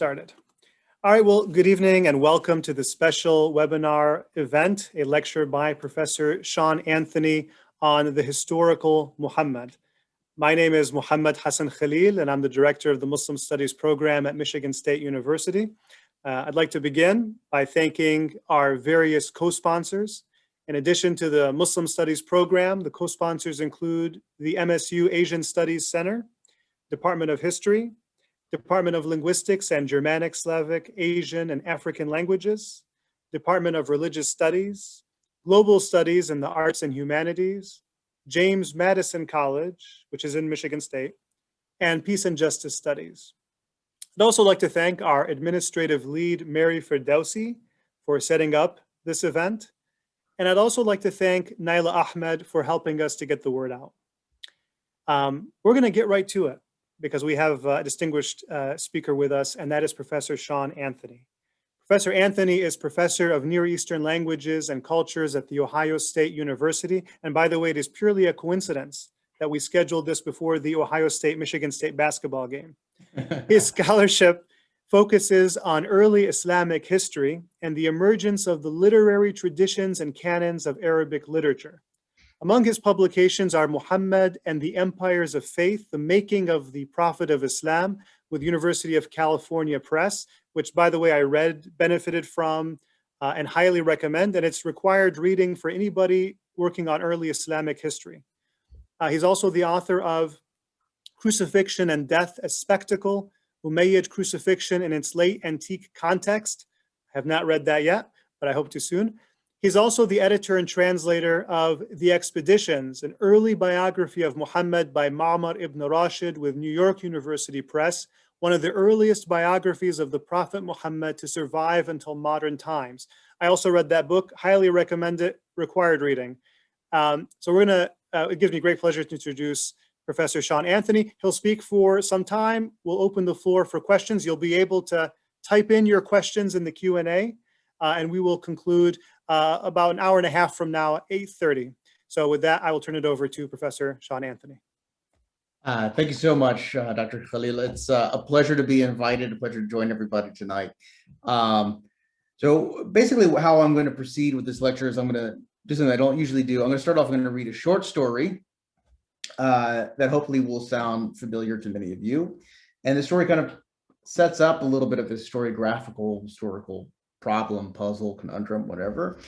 Started. All right, well, good evening and welcome to the special webinar event, a lecture by Professor Sean Anthony on the historical Muhammad. My name is Muhammad Hassan Khalil, and I'm the director of the Muslim Studies program at Michigan State University. I'd like to begin by thanking our various co-sponsors. In addition to the Muslim Studies program, the co-sponsors include the MSU Asian Studies Center, Department of History, Department of Linguistics and Germanic, Slavic, Asian, and African Languages, Department of Religious Studies, Global Studies in the Arts and Humanities, James Madison College, which is in Michigan State, and Peace and Justice Studies. I'd also like to thank our administrative lead, Mary Firdausi, for setting up this event. And I'd also like to thank Naila Ahmed for helping us to get the word out. We're going to get right to it, because we have a distinguished speaker with us, and that is Professor Sean Anthony. Professor Anthony is Professor of Near Eastern Languages and Cultures at The Ohio State University. And by the way, it is purely a coincidence that we scheduled this before the Ohio State-Michigan State basketball game. His scholarship focuses on early Islamic history and the emergence of the literary traditions and canons of Arabic literature. Among his publications are Muhammad and the Empires of Faith, the Making of the Prophet of Islam, with University of California Press, which, by the way, I read, benefited from, and highly recommend, and it's required reading for anybody working on early Islamic history. He's also the author of Crucifixion and Death as Spectacle, Umayyad Crucifixion in its Late Antique Context. I have not read that yet, but I hope to soon. He's also the editor and translator of The Expeditions, an early biography of Muhammad by Ma'mar ibn Rashid with New York University Press, one of the earliest biographies of the Prophet Muhammad to survive until modern times. I also read that book, highly recommend it, required reading. It gives me great pleasure to introduce Professor Sean Anthony. He'll speak for some time. We'll open the floor for questions. You'll be able to type in your questions in the Q&A, and we will conclude about an hour and a half from now at 8:30. So with that, I will turn it over to Professor Sean Anthony. Thank you so much, Dr. Khalil. It's a pleasure to be invited, a pleasure to join everybody tonight. So basically how I'm going to proceed with this lecture is I'm going to do something I don't usually do. I'm going to start off, I'm going to read a short story that hopefully will sound familiar to many of you. And the story kind of sets up a little bit of a historical problem, puzzle, conundrum, whatever.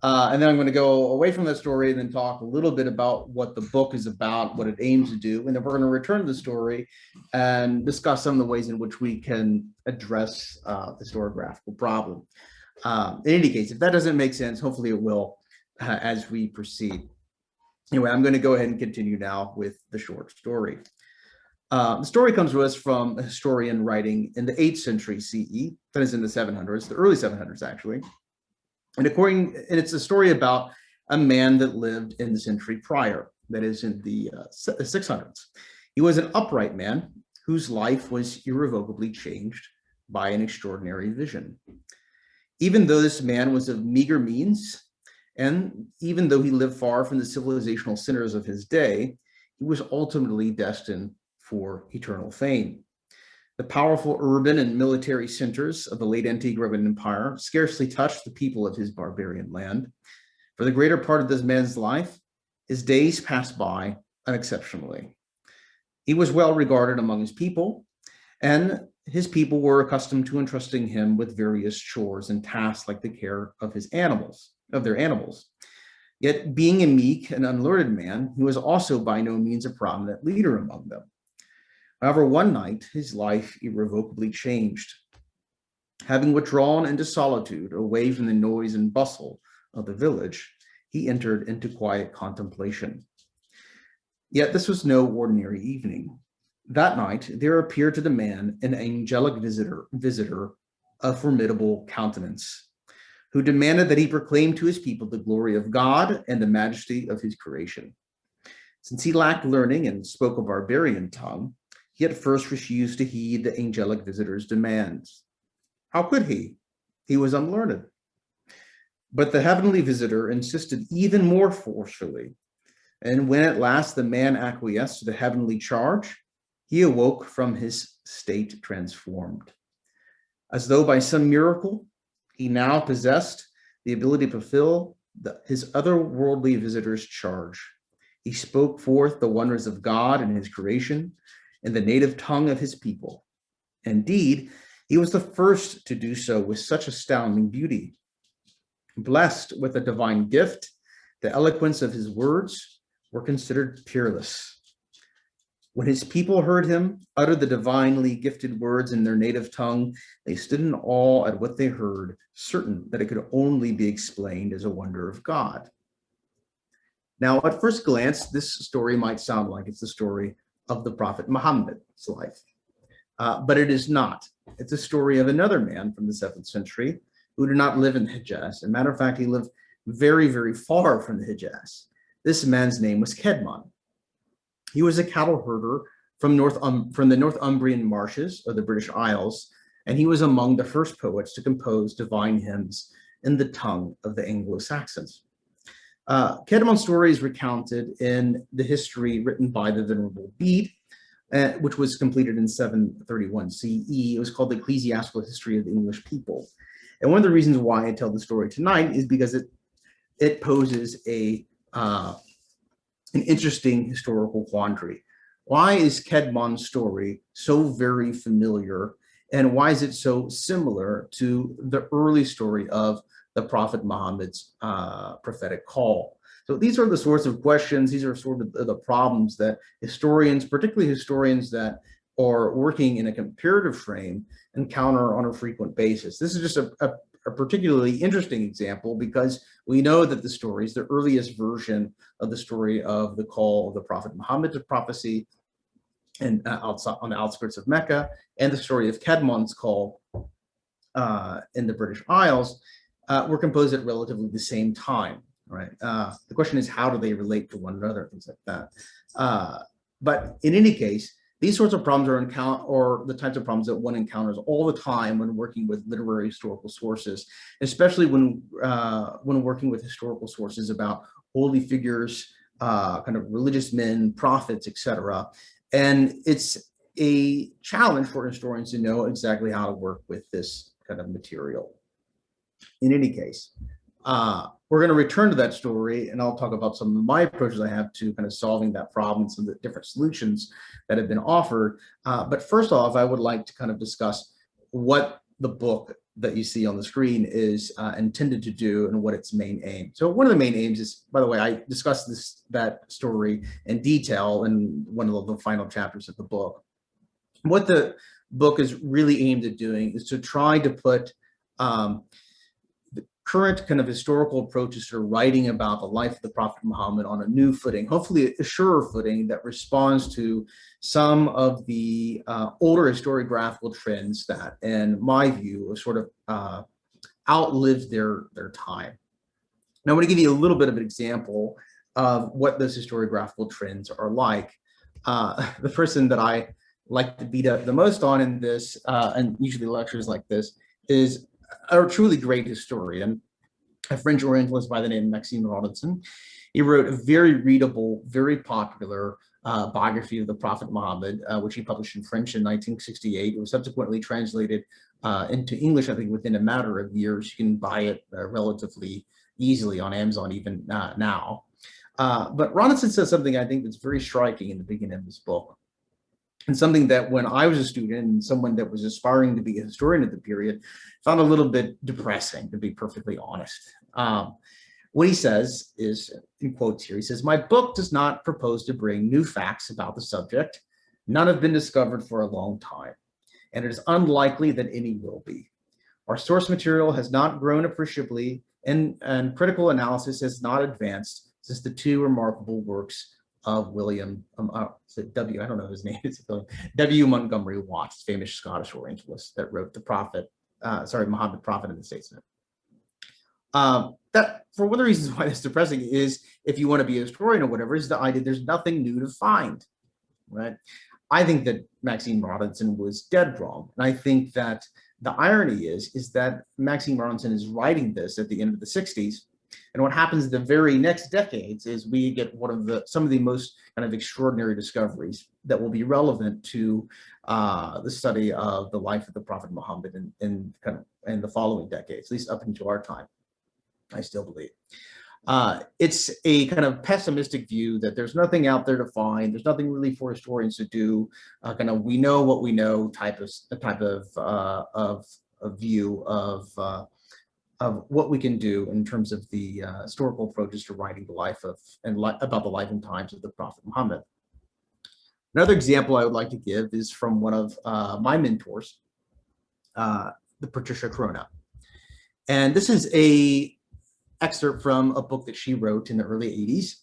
And then I'm going to go away from that story and then talk a little bit about what the book is about, what it aims to do. And then we're going to return to the story and discuss some of the ways in which we can address the historiographical problem. In any case, if that doesn't make sense, hopefully it will as we proceed. Anyway, I'm going to go ahead and continue now with the short story. The story comes to us from a historian writing in the 8th century CE, that is in the 700s, the early 700s actually. And it's a story about a man that lived in the century prior, that is in the 600s. He was an upright man whose life was irrevocably changed by an extraordinary vision. Even though this man was of meager means, and even though he lived far from the civilizational centers of his day, he was ultimately destined for eternal fame. The powerful urban and military centers of the late antique Roman Empire scarcely touched the people of his barbarian land. For the greater part of this man's life, his days passed by unexceptionally. He was well regarded among his people, and his people were accustomed to entrusting him with various chores and tasks like the care of their animals. Yet being a meek and unlearned man, he was also by no means a prominent leader among them. However, one night, his life irrevocably changed. Having withdrawn into solitude, away from the noise and bustle of the village, he entered into quiet contemplation. Yet this was no ordinary evening. That night, there appeared to the man an angelic visitor of formidable countenance, who demanded that he proclaim to his people the glory of God and the majesty of his creation. Since he lacked learning and spoke a barbarian tongue, he at first refused to heed the angelic visitor's demands. How could he? He was unlearned. But the heavenly visitor insisted even more forcefully, and when at last the man acquiesced to the heavenly charge, he awoke from his state transformed. As though by some miracle, he now possessed the ability to fulfill his otherworldly visitor's charge. He spoke forth the wonders of God and his creation in the native tongue of his people. Indeed, he was the first to do so with such astounding beauty. Blessed with a divine gift, the eloquence of his words were considered peerless. When his people heard him utter the divinely gifted words in their native tongue, they stood in awe at what they heard, certain that it could only be explained as a wonder of God. Now, at first glance, this story might sound like it's the story of the Prophet Muhammad's life, but it is not. It's a story of another man from the 7th century who did not live in the Hijaz. As a matter of fact, he lived very, very far from the Hijaz. This man's name was Kedman. He was a cattle herder from the Northumbrian marshes of the British Isles, and he was among the first poets to compose divine hymns in the tongue of the Anglo-Saxons. Kedman's story is recounted in the history written by the Venerable Bede, which was completed in 731 CE. It was called the Ecclesiastical History of the English People. And one of the reasons why I tell the story tonight is because it poses an interesting historical quandary. Why is Kedman's story so very familiar, and why is it so similar to the early story of the Prophet Muhammad's prophetic call? So these are the sorts of questions, these are sort of the problems that historians, particularly historians that are working in a comparative frame, encounter on a frequent basis. This is just a particularly interesting example because we know that the story is the earliest version of the story of the call of the Prophet Muhammad to prophecy and outside on the outskirts of Mecca, and the story of Kedman's call in the British Isles were composed at relatively the same time, right? The question is, how do they relate to one another, things like that. But in any case, these sorts of problems are the types of problems that one encounters all the time when working with literary historical sources, especially when working with historical sources about holy figures, kind of religious men, prophets, etc. And it's a challenge for historians to know exactly how to work with this kind of material. In any case, we're going to return to that story, and I'll talk about some of my approaches I have to kind of solving that problem, some of the different solutions that have been offered. But first off, I would like to kind of discuss what the book that you see on the screen is intended to do and what its main aim. So one of the main aims is, by the way, I discussed that story in detail in one of the final chapters of the book. What the book is really aimed at doing is to try to put current kind of historical approaches to writing about the life of the Prophet Muhammad on a new footing, hopefully a surer footing that responds to some of the older historiographical trends that, in my view, have sort of outlived their time. Now, I'm going to give you a little bit of an example of what those historiographical trends are like. The person that I like to beat up the most on in this, and usually lectures like this, is a truly great historian, a French Orientalist by the name of Maxime Robinson. He wrote a very readable, very popular biography of the Prophet Muhammad, which he published in French in 1968. It was subsequently translated into English, I think, within a matter of years. You can buy it relatively easily on Amazon even now. But Robinson says something I think that's very striking in the beginning of this book, and something that when I was a student and someone that was aspiring to be a historian at the period found a little bit depressing, to be perfectly honest. What he says is, in quotes here, he says, "My book does not propose to bring new facts about the subject. None have been discovered for a long time, and it is unlikely that any will be. Our source material has not grown appreciably, and critical analysis has not advanced since the two remarkable works of William, I don't know his name, W. Montgomery Watts, famous Scottish Orientalist that wrote the Muhammad Prophet and the Statesman." That, for one of the reasons why that's depressing is, if you want to be a historian or whatever, is the idea there's nothing new to find, right? I think that Maxime Robinson was dead wrong. And I think that the irony is that Maxime Robinson is writing this at the end of the 60s, And what happens in the very next decades is we get some of the most kind of extraordinary discoveries that will be relevant to the study of the life of the Prophet Muhammad in the following decades, at least up into our time, I still believe. It's a kind of pessimistic view that there's nothing out there to find. There's nothing really for historians to do. Kind of we know what we know type of view of what we can do in terms of the historical approaches to writing the life of about the life and times of the Prophet Muhammad. Another example I would like to give is from one of my mentors, the Patricia Corona. And this is a excerpt from a book that she wrote in the early 80s,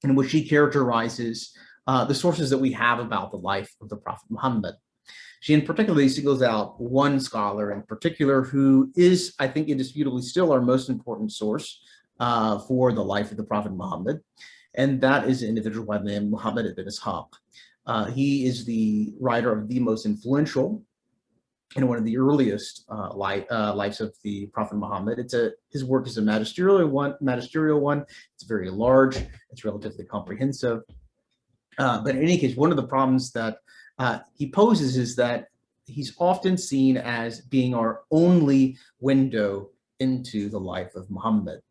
in which she characterizes the sources that we have about the life of the Prophet Muhammad. She in particular singles out one scholar in particular who is, I think, indisputably still our most important source for the life of the Prophet Muhammad, and that is an individual by the name Muhammad ibn Ishaq. He is the writer of the most influential and one of the earliest lives of the Prophet Muhammad. His work is a magisterial one. It's very large. It's relatively comprehensive. But in any case, one of the problems that he poses is that he's often seen as being our only window into the life of Muhammad.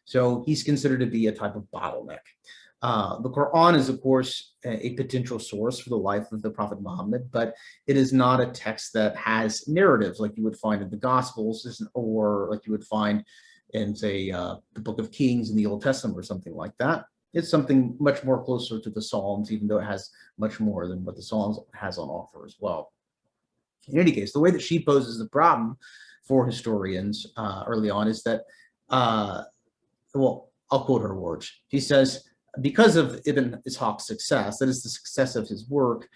So he's considered to be a type of bottleneck. The Quran is, of course, a potential source for the life of the Prophet Muhammad, but it is not a text that has narratives like you would find in the Gospels or like you would find in, say, the Book of Kings in the Old Testament or something like that. It's something much more closer to the Psalms, even though it has much more than what the Psalms has on offer as well. In any case, the way that she poses the problem for historians early on is that, well, I'll quote her words. She says, because of Ibn Ishaq's success, that is the success of his work,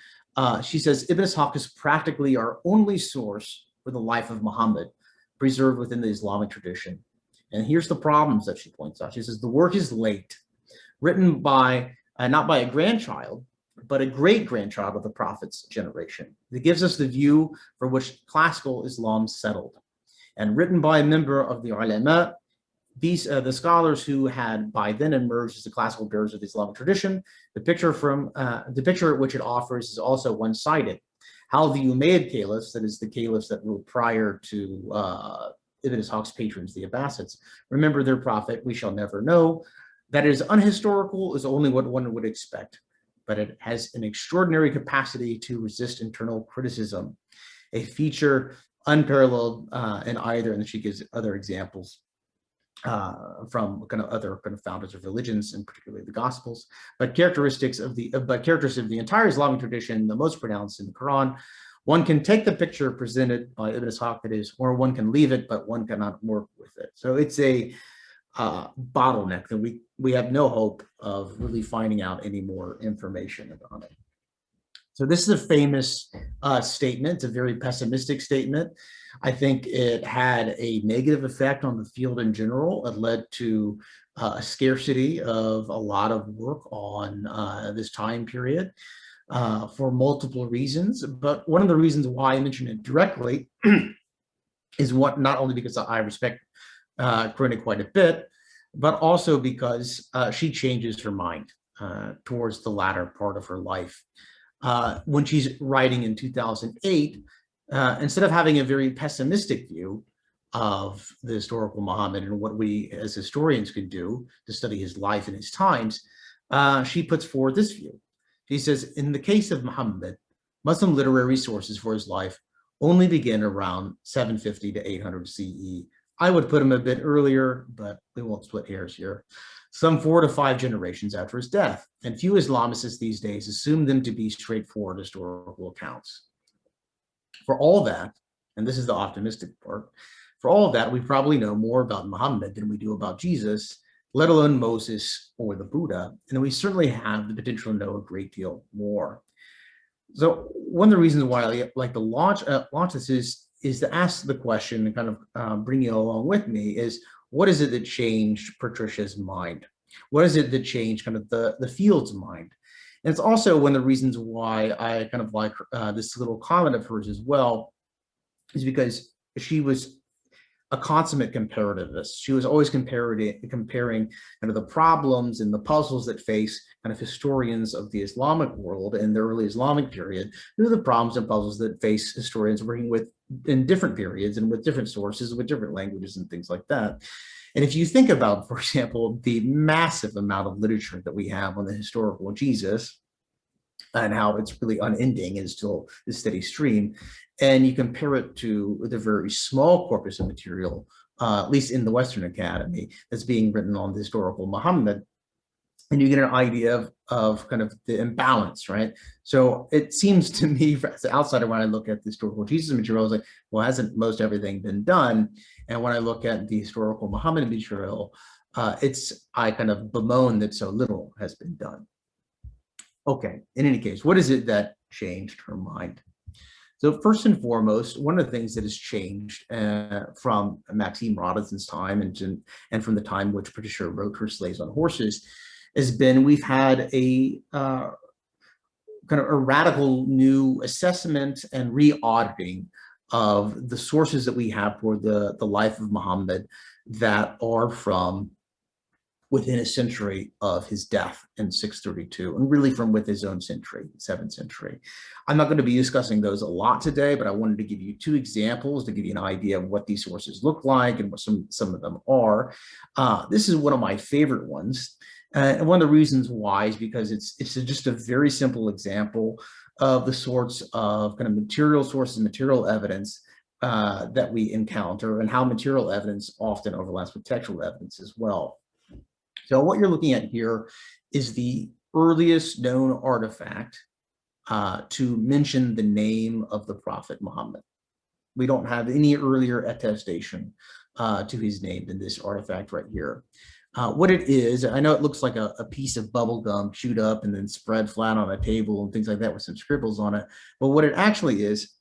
she says, Ibn Ishaq is practically our only source for the life of Muhammad, preserved within the Islamic tradition. And here's the problems that she points out. She says, the work is late, written by, not by a grandchild, but a great-grandchild of the Prophet's generation. It gives us the view for which classical Islam settled, and written by a member of the ulama, the scholars who had by then emerged as the classical bearers of the Islamic tradition. The picture which it offers is also one-sided. How the Umayyad caliphs, that is the caliphs that ruled prior to Ibn Ishaq's patrons, the Abbasids, remember their prophet, we shall never know. That is unhistorical is only what one would expect, but it has an extraordinary capacity to resist internal criticism, a feature unparalleled in either, and she gives other examples from other founders of religions, and particularly the Gospels, but characteristics of the entire Islamic tradition, the most pronounced in the Quran. One can take the picture presented by Ibn Ishaq, that is, or one can leave it, but one cannot work with it. So it's a bottleneck that we have no hope of really finding out any more information about it. So this is a famous statement. It's a very pessimistic statement. I think it had a negative effect on the field in general. It led to a scarcity of a lot of work on this time period for multiple reasons. But one of the reasons why I mention it directly is not only because I respect Corona quite a bit, but also because she changes her mind towards the latter part of her life. When she's writing in 2008, instead of having a very pessimistic view of the historical Muhammad and what we as historians can do to study his life and his times, she puts forward this view. She says, in the case of Muhammad, Muslim literary sources for his life only begin around 750 to 800 CE. I would put him a bit earlier, but we won't split hairs here. Some 4 to 5 generations after his death, and few Islamicists these days assume them to be straightforward historical accounts. For all that, and this is the optimistic part, for all that, we probably know more about Muhammad than we do about Jesus, let alone Moses or the Buddha, and we certainly have the potential to know a great deal more. So one of the reasons why I like to launch this is to ask the question and kind of bring you along with me is, what is it that changed Patricia's mind? What is it that changed kind of the field's mind? And it's also one of the reasons why I kind of like this little comment of hers as well, is because she was a consummate comparativist. She was always comparing kind of the problems and the puzzles that face kind of historians of the Islamic world in the early Islamic period to the problems and puzzles that face historians working with in different periods and with different sources, with different languages and things like that. And if you think about, for example, the massive amount of literature that we have on the historical Jesus and how it's really unending and still a steady stream, and you compare it to the very small corpus of material, at least in the Western Academy, that's being written on the historical Muhammad, and you get an idea of kind of the imbalance, right? So it seems to me, as an outsider, when I look at the historical Jesus material, I was like, well, hasn't most everything been done? And when I look at the historical Muhammad material, I kind of bemoan that so little has been done. Okay, in any case, what is it that changed her mind? So first and foremost, one of the things that has changed from Maxime Robinson's time and from the time which Patricia wrote her Slaves on Horses has been we've had a kind of a radical new assessment and re-auditing of the sources that we have for the life of Muhammad that are from within a century of his death in 632, and really from with his own century, 7th century. I'm not going to be discussing those a lot today, but I wanted to give you 2 examples to give you an idea of what these sources look like and what some of them are. This is one of my favorite ones. And one of the reasons why is because it's just a very simple example of the sorts of kind of material sources, material evidence that we encounter, and how material evidence often overlaps with textual evidence as well. So what you're looking at here is the earliest known artifact to mention the name of the Prophet Muhammad. We don't have any earlier attestation to his name than this artifact right here. What it is, I know it looks like a piece of bubble gum chewed up and then spread flat on a table and things like that with some scribbles on it. But what it actually is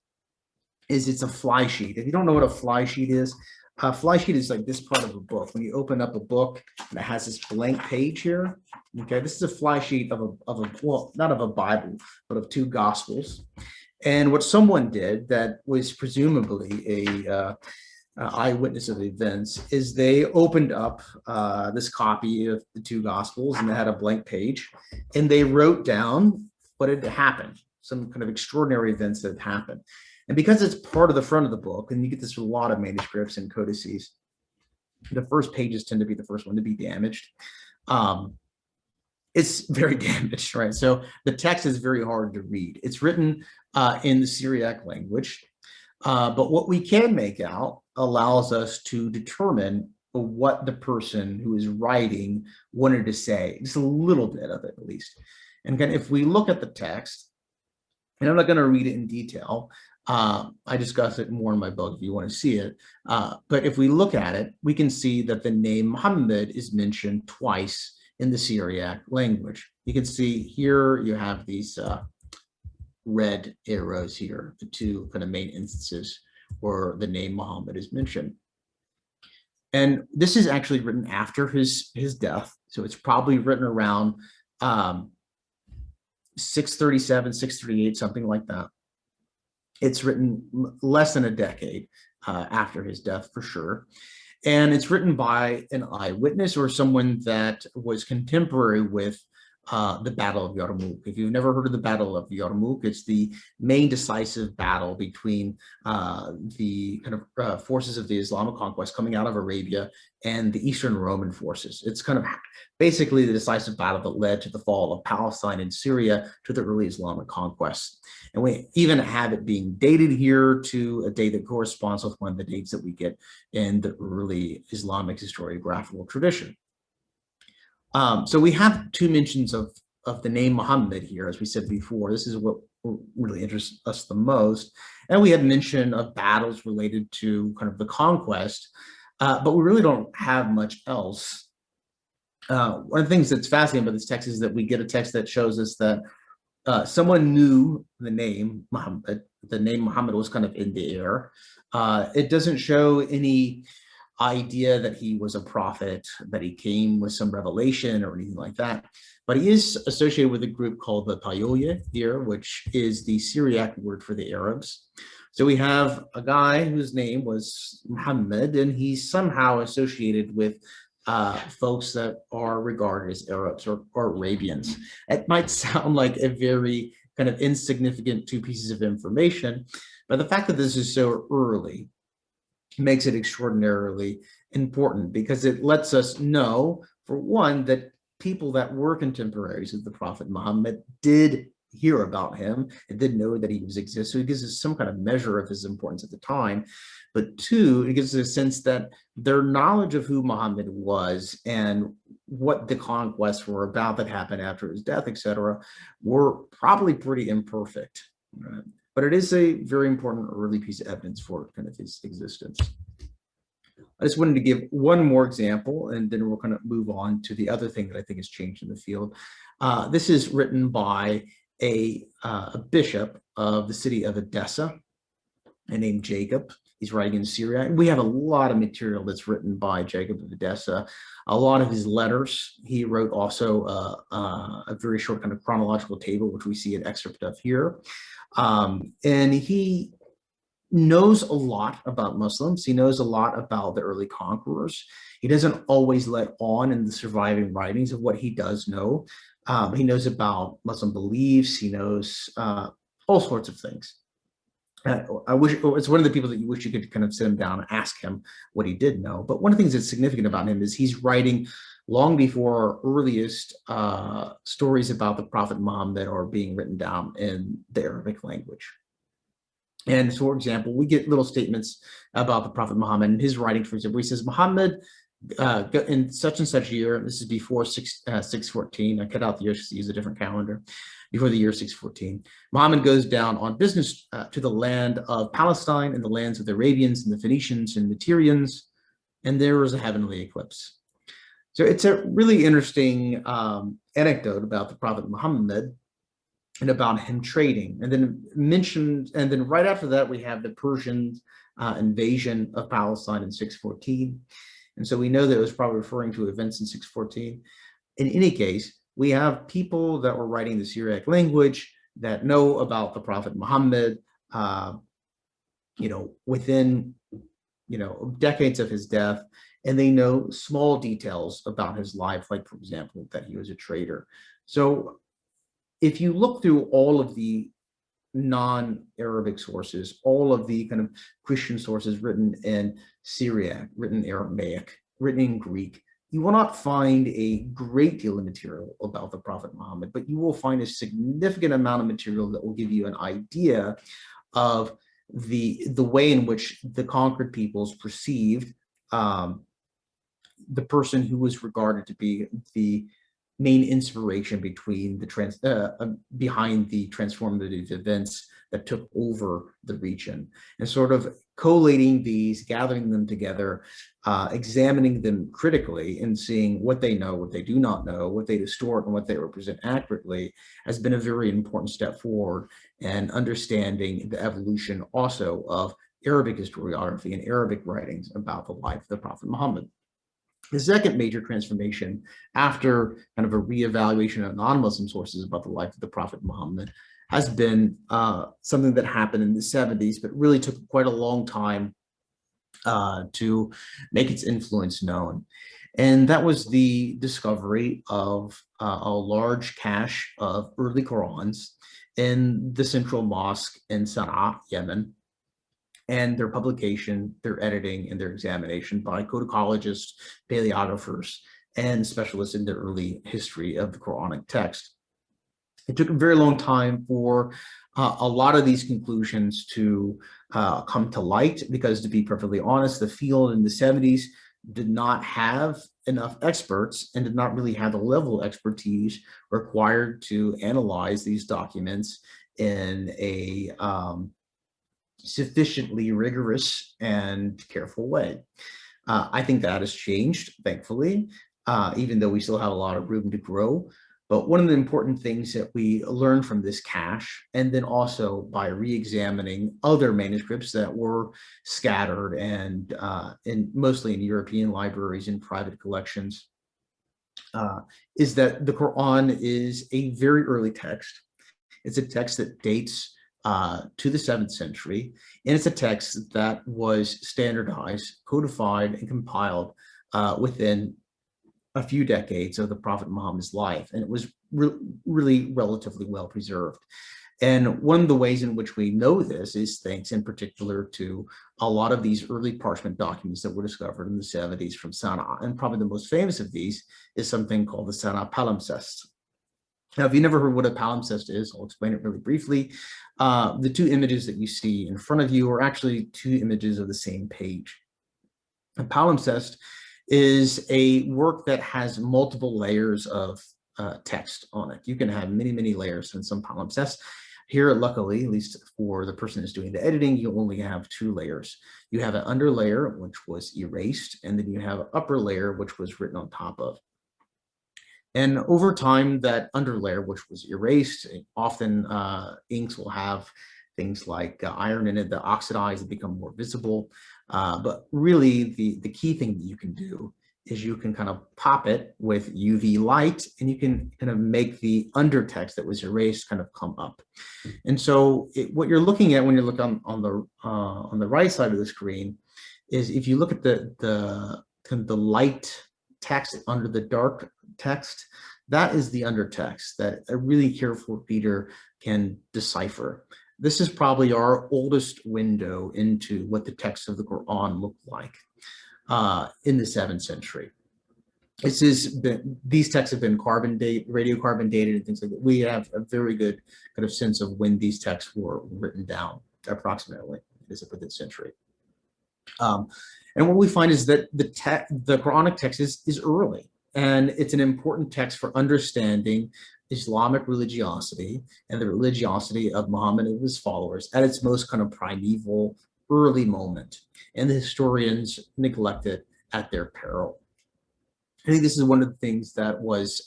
it's a fly sheet. If you don't know what a fly sheet is, a fly sheet is like this part of a book. When you open up a book and it has this blank page here, okay, this is a fly sheet of a well, not of a Bible, but of 2 Gospels. And what someone did that was presumably a eyewitness of events is they opened up this copy of the 2 Gospels, and they had a blank page, and they wrote down what had happened, some kind of extraordinary events that had happened. And because it's part of the front of the book, and you get this with a lot of manuscripts and codices, the first pages tend to be the first one to be damaged. It's very damaged, right? So the text is very hard to read. It's written in the Syriac language, but what we can make out allows us to determine what the person who is writing wanted to say, just a little bit of it at least. And again, if we look at the text, and I'm not going to read it in detail, I discuss it more in my book if you want to see it. But if we look at it, we can see that the name Muhammad is mentioned twice in the Syriac language. You can see here you have these red arrows here, the 2 kind of main instances where the name Muhammad is mentioned. And this is actually written after his death. So it's probably written around 637, 638, something like that. It's written less than a decade after his death, for sure. And it's written by an eyewitness or someone that was contemporary with the Battle of Yarmouk. If you've never heard of the Battle of Yarmouk, it's the main decisive battle between the kind of forces of the Islamic conquest coming out of Arabia and the Eastern Roman forces. It's kind of basically the decisive battle that led to the fall of Palestine and Syria to the early Islamic conquest. And we even have it being dated here to a date that corresponds with one of the dates that we get in the early Islamic historiographical tradition. So we have 2 mentions of the name Muhammad here, as we said before. This is what really interests us the most. And we had mention of battles related to kind of the conquest, but we really don't have much else. One of the things that's fascinating about this text is that we get a text that shows us that someone knew the name Muhammad. The name Muhammad was kind of in the air. It doesn't show any idea that he was a prophet, that he came with some revelation or anything like that. But he is associated with a group called the Tayoye here, which is the Syriac word for the Arabs. So we have a guy whose name was Muhammad, and he's somehow associated with folks that are regarded as Arabs or Arabians. It might sound like a very kind of insignificant two pieces of information, but the fact that this is so early makes it extraordinarily important, because it lets us know, for one, that people that were contemporaries of the Prophet Muhammad did hear about him and did know that he was existing. So it gives us some kind of measure of his importance at the time. But two, it gives us a sense that their knowledge of who Muhammad was and what the conquests were about that happened after his death, etc., were probably pretty imperfect. Right? But it is a very important early piece of evidence for kind of his existence. I just wanted to give one more example, and then we'll kind of move on to the other thing that I think has changed in the field. This is written by a bishop of the city of Edessa, named Jacob. He's writing in Syria. And we have a lot of material that's written by Jacob of Edessa. A lot of his letters. He wrote also a very short kind of chronological table, which we see an excerpt of here. And he knows a lot about Muslims. He knows a lot about the early conquerors. He doesn't always let on in the surviving writings of what he does know. He knows about Muslim beliefs. He knows all sorts of things. I wish it's one of the people that you wish you could kind of sit him down and ask him what he did know. But one of the things that's significant about him is he's writing long before our earliest stories about the Prophet Muhammad are being written down in the Arabic language. And so, for example, we get little statements about the Prophet Muhammad in his writings. For example, he says, Muhammad in such and such year, this is before 614, I cut out the years to use a different calendar, before the year 614, Muhammad goes down on business to the land of Palestine and the lands of the Arabians and the Phoenicians and the Tyrians, and there was a heavenly eclipse. So it's a really interesting anecdote about the Prophet Muhammad and about him trading. And then right after that, we have the Persian invasion of Palestine in 614. And so we know that it was probably referring to events in 614. In any case, we have people that were writing the Syriac language that know about the Prophet Muhammad, within, decades of his death, and they know small details about his life, like, for example, that he was a trader. So if you look through all of the non-Arabic sources, all of the kind of Christian sources written in Syriac, written in Aramaic, written in Greek, you will not find a great deal of material about the Prophet Muhammad, but you will find a significant amount of material that will give you an idea of the way in which the conquered peoples perceived the person who was regarded to be the main inspiration behind the transformative events that took over the region, and sort of collating these, gathering them together, examining them critically and seeing what they know, what they do not know, what they distort, and what they represent accurately has been a very important step forward in understanding the evolution also of Arabic historiography and Arabic writings about the life of the Prophet Muhammad. The second major transformation after kind of a reevaluation of non-Muslim sources about the life of the Prophet Muhammad has been something that happened in the 70s, but really took quite a long time to make its influence known. And that was the discovery of a large cache of early Qurans in the central mosque in Sana'a, Yemen, and their publication, their editing, and their examination by codicologists, paleographers, and specialists in the early history of the Quranic text. It took a very long time for a lot of these conclusions to come to light, because, to be perfectly honest, the field in the 70s did not have enough experts and did not really have the level of expertise required to analyze these documents in a sufficiently rigorous and careful way. I think that has changed, thankfully, even though we still have a lot of room to grow. But one of the important things that we learned from this cache, and then also by re-examining other manuscripts that were scattered and mostly in European libraries and private collections, is that the Quran is a very early text. It's a text that dates to the 7th century. And it's a text that was standardized, codified, and compiled within a few decades of the Prophet Muhammad's life. And it was really relatively well preserved. And one of the ways in which we know this is thanks in particular to a lot of these early parchment documents that were discovered in the 70s from Sana'a. And probably the most famous of these is something called the Sana'a palimpsest. Now, if you never heard what a palimpsest is, I'll explain it really briefly. The two images that you see in front of you are actually two images of the same page. A palimpsest is a work that has multiple layers of text on it. You can have many layers in some palimpsests. Here, luckily, at least for the person who's doing the editing, you only have 2 layers. You have an under layer, which was erased, and then you have an upper layer, which was written on top of. And over time, that under layer, which was erased, often inks will have things like iron in it that oxidize and become more visible. But really, the key thing that you can do is you can kind of pop it with UV light, and you can kind of make the undertext that was erased kind of come up. And so what you're looking at when you look on the right side of the screen is if you look at the light text under the dark text, that is the undertext that a really careful reader can decipher. This is probably our oldest window into what the text of the Quran looked like in the 7th century. These texts have been radiocarbon dated and things like that. We have a very good kind of sense of when these texts were written down, approximately, is for this century. And what we find is that the Quranic text is early, and it's an important text for understanding Islamic religiosity and the religiosity of Muhammad and his followers at its most kind of primeval early moment. And the historians neglect it at their peril. I think this is one of the things that was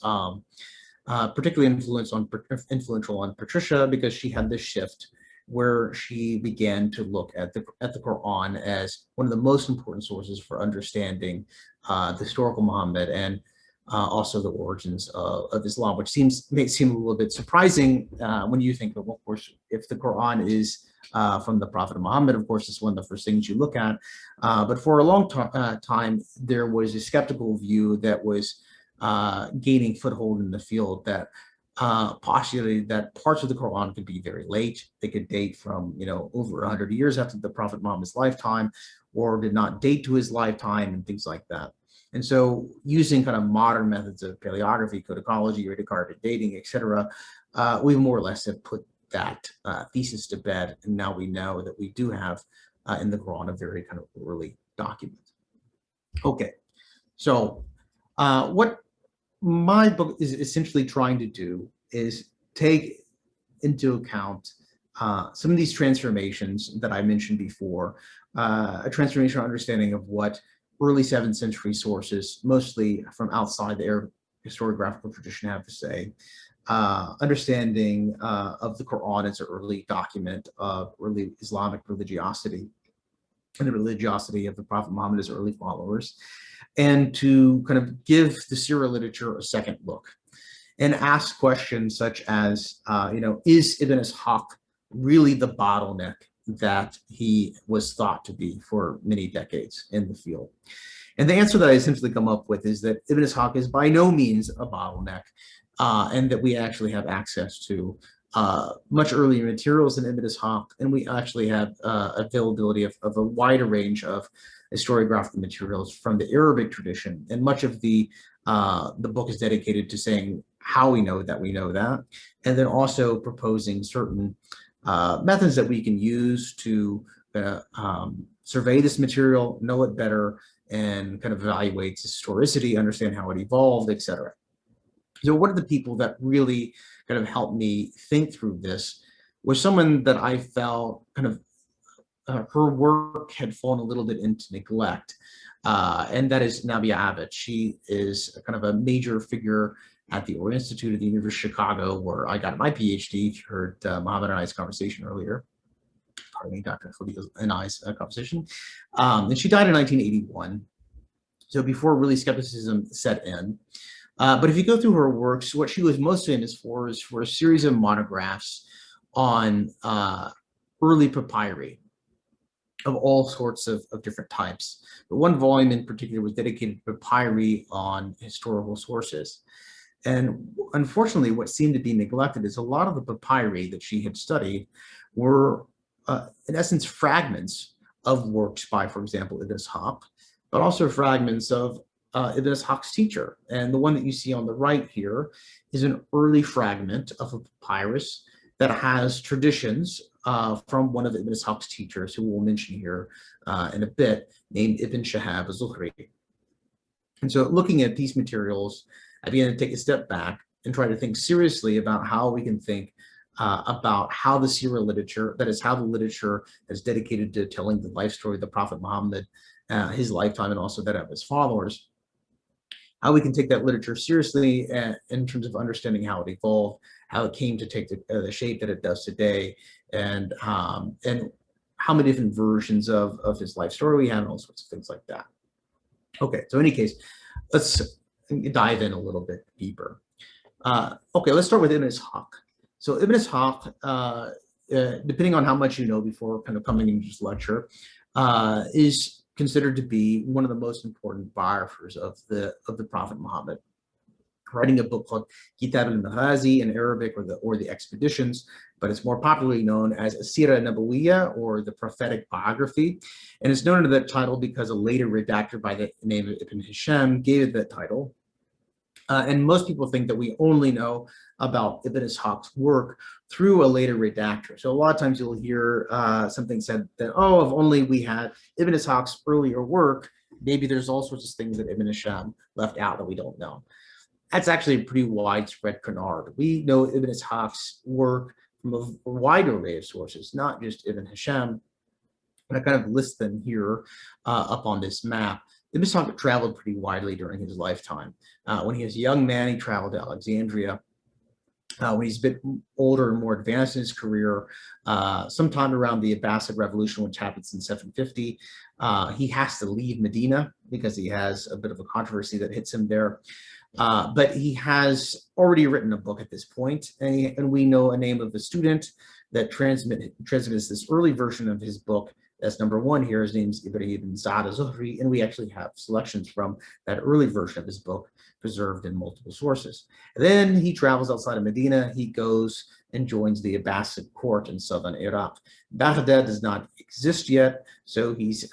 particularly influential on Patricia, because she had this shift where she began to look at the Quran as one of the most important sources for understanding the historical Muhammad and also the origins of Islam, which may seem a little bit surprising when you think of, of course, if the Quran is from the Prophet Muhammad, of course, it's one of the first things you look at. But for a long time, there was a skeptical view that was gaining foothold in the field that postulated that parts of the Quran could be very late. They could date from, over 100 years after the Prophet Muhammad's lifetime, or did not date to his lifetime, and things like that. And so using kind of modern methods of paleography, codicology, radiocarbon dating, etc., we more or less have put that thesis to bed. And now we know that we do have in the Quran a very kind of early document. Okay, so what my book is essentially trying to do is take into account some of these transformations that I mentioned before, a transformational understanding of what early 7th century sources, mostly from outside the Arab historiographical tradition, have to say, understanding of the Quran as an early document of early Islamic religiosity and the religiosity of the Prophet Muhammad as early followers, and to kind of give the Sirah literature a second look and ask questions such as, is Ibn Ishaq really the bottleneck that he was thought to be for many decades in the field? And the answer that I essentially come up with is that Ibn Ishaq is by no means a bottleneck, and that we actually have access to much earlier materials than Ibn Ishaq, and we actually have availability of a wider range of historiographical materials from the Arabic tradition. And much of the book is dedicated to saying how we know that, and then also proposing certain methods that we can use to survey this material, know it better, and kind of evaluate its historicity, understand how it evolved, etc. So one of the people that really kind of helped me think through this was someone that I felt kind of her work had fallen a little bit into neglect, and that is Navia Abbott. She is kind of a major figure at the Orient Institute at the University of Chicago, where I got my PhD. You heard Mohammed and I's conversation earlier. Pardon me, Dr. Khalil and I's conversation. And she died in 1981, so before really skepticism set in. But if you go through her works, what she was most famous for is for a series of monographs on early papyri of all sorts of different types. But one volume in particular was dedicated to papyri on historical sources. And unfortunately, what seemed to be neglected is a lot of the papyri that she had studied were, in essence, fragments of works by, for example, Ibn Ishaq, but also fragments of Ibn Ishaq's teacher. And the one that you see on the right here is an early fragment of a papyrus that has traditions from one of Ibn Ishaq's teachers, who we'll mention here in a bit, named Ibn Shihab az-Zuhri. And so looking at these materials, I began to take a step back and try to think seriously about how we can think about how the Sirah literature, that is how the literature is dedicated to telling the life story of the Prophet Muhammad, his lifetime, and also that of his followers, how we can take that literature seriously in terms of understanding how it evolved, how it came to take the shape that it does today, and how many different versions of his life story we have, and all sorts of things like that. Okay, so in any case, let's dive in a little bit deeper. Okay, let's start with Ibn Ishaq. So Ibn Ishaq, depending on how much you know before kind of coming into this lecture, is considered to be one of the most important biographers of the Prophet Muhammad, writing a book called Kitab al-Maghazi in Arabic, or the Expeditions, but it's more popularly known as Sirah Nabawiyya, or the Prophetic Biography. And it's known under that title because a later redactor by the name of Ibn Hisham gave it that title. And most people think that we only know about Ibn Ishaq's work through a later redactor. So a lot of times you'll hear something said that, oh, if only we had Ibn Ishaq's earlier work, maybe there's all sorts of things that Ibn Hisham left out that we don't know. That's actually a pretty widespread canard. We know Ibn Ishaq's work from a wide array of sources, not just Ibn Hisham. And I kind of list them here up on this map. Ibn Ishaq traveled pretty widely during his lifetime. When he was a young man, he traveled to Alexandria. When he's a bit older and more advanced in his career, sometime around the Abbasid Revolution, which happens in 750, he has to leave Medina because he has a bit of a controversy that hits him there. But he has already written a book at this point, and we know a name of the student that transmits this early version of his book. That's number one here. His name's Ibrahim ibn Sa'd az-Zuhri, and we actually have selections from that early version of his book preserved in multiple sources. And then he travels outside of Medina. He goes and joins the Abbasid court in southern Iraq. Baghdad does not exist yet, so he's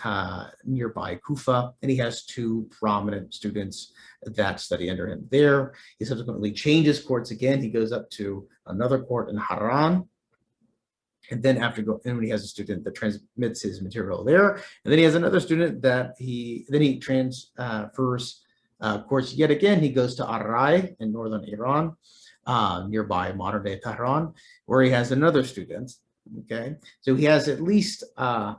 nearby Kufa, and he has two prominent students that study under him there. He subsequently changes courts again. He goes up to another court in Haran. And then when he has a student that transmits his material there, and then he has another student that he transfers courts yet again. He goes to Arai in northern Iran, nearby modern-day Tehran, where he has another student. Okay, so he has at least 4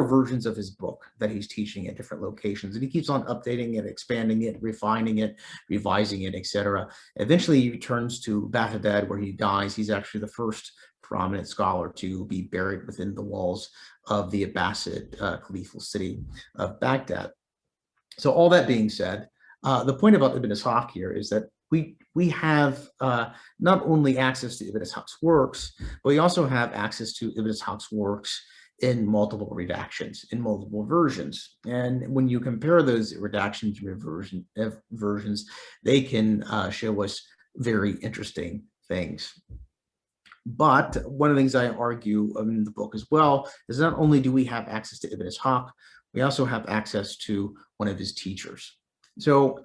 versions of his book that he's teaching at different locations, and he keeps on updating it, expanding it, refining it, revising it, etc. Eventually, he returns to Baghdad, where he dies. He's actually the first prominent scholar to be buried within the walls of the Abbasid caliphal city of Baghdad. So all that being said, the point about Ibn Ishaq here is that we have not only access to Ibn Ishaq's works, but we also have access to Ibn Ishaq's works in multiple redactions, in multiple versions. And when you compare those redactions and versions, they can show us very interesting things. But one of the things I argue in the book as well is not only do we have access to Ibn Ishaq, we also have access to one of his teachers. So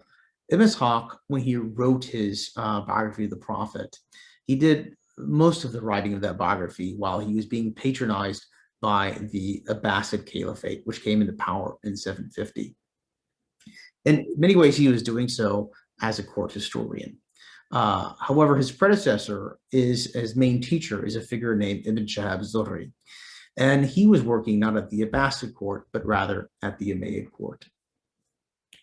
Ibn Ishaq, when he wrote his biography of the Prophet, he did most of the writing of that biography while he was being patronized by the Abbasid Caliphate, which came into power in 750. In many ways, he was doing so as a court historian. However, his predecessor, his main teacher, is a figure named Ibn Shihab az-Zuhri. And he was working not at the Abbasid court, but rather at the Umayyad court.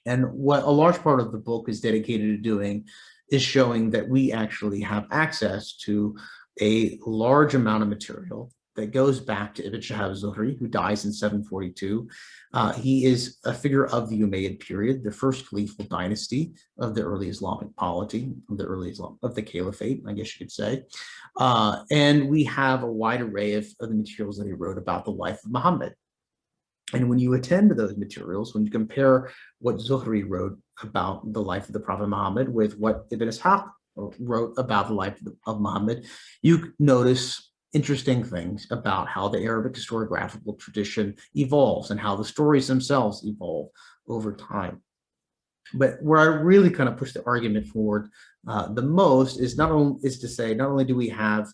And what a large part of the book is dedicated to doing is showing that we actually have access to a large amount of material that goes back to Ibn Shihab Zuhri, who dies in 742. He is a figure of the Umayyad period, the first caliphal dynasty of the early Islamic polity, of the Caliphate, I guess you could say. And we have a wide array of the materials that he wrote about the life of Muhammad. And when you attend to those materials, when you compare what Zuhri wrote about the life of the Prophet Muhammad with what Ibn Ishaq wrote about the life of Muhammad, you notice interesting things about how the Arabic historiographical tradition evolves and how the stories themselves evolve over time. But where I really kind of push the argument forward the most is not only do we have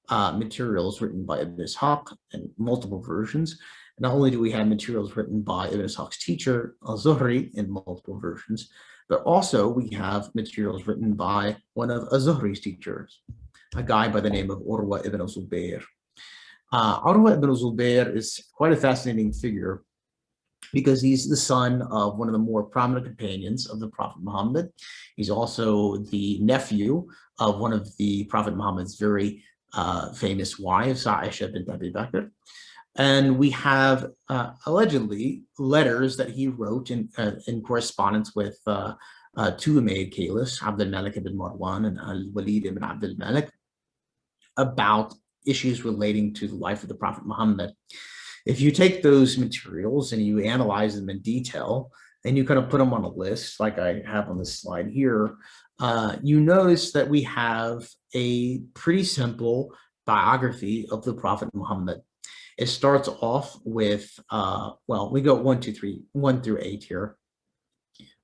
materials written by Ibn Ishaq in multiple versions, not only do we have materials written by Ibn Ishaq's teacher, al-Zuhri, in multiple versions, but also we have materials written by one of az-Zuhri's teachers, a guy by the name of Urwa ibn Zubayr. Urwa ibn Zubayr is quite a fascinating figure because he's the son of one of the more prominent companions of the Prophet Muhammad. He's also the nephew of one of the Prophet Muhammad's very famous wives, Aisha bint Abi Bakr. And we have allegedly letters that he wrote in correspondence with two Umayyad caliphs, Abd al-Malik ibn Marwan and al-Walid ibn Abd al-Malik, about issues relating to the life of the Prophet Muhammad. If you take those materials and you analyze them in detail, and you kind of put them on a list, like I have on this slide here, you notice that we have a pretty simple biography of the Prophet Muhammad. It starts off with, we go 1 through 8 here.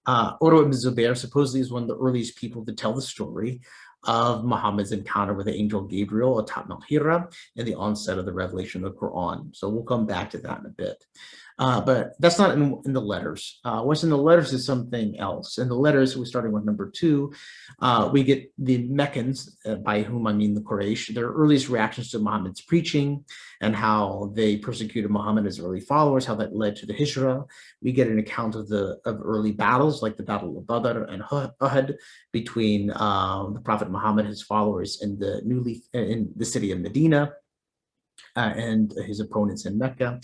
Urwa ibn Zubayr supposedly is one of the earliest people to tell the story of Muhammad's encounter with the angel Gabriel atop Mount Hira and the onset of the revelation of the Quran. So we'll come back to that in a bit. But that's not in the letters. What's in the letters is something else. In the letters, we're starting with number 2, we get the Meccans, by whom I mean the Quraysh, their earliest reactions to Muhammad's preaching and how they persecuted Muhammad and his early followers, how that led to the Hijra. We get an account of early battles like the Battle of Badr and Uhud between the Prophet Muhammad and his followers in the city of Medina and his opponents in Mecca.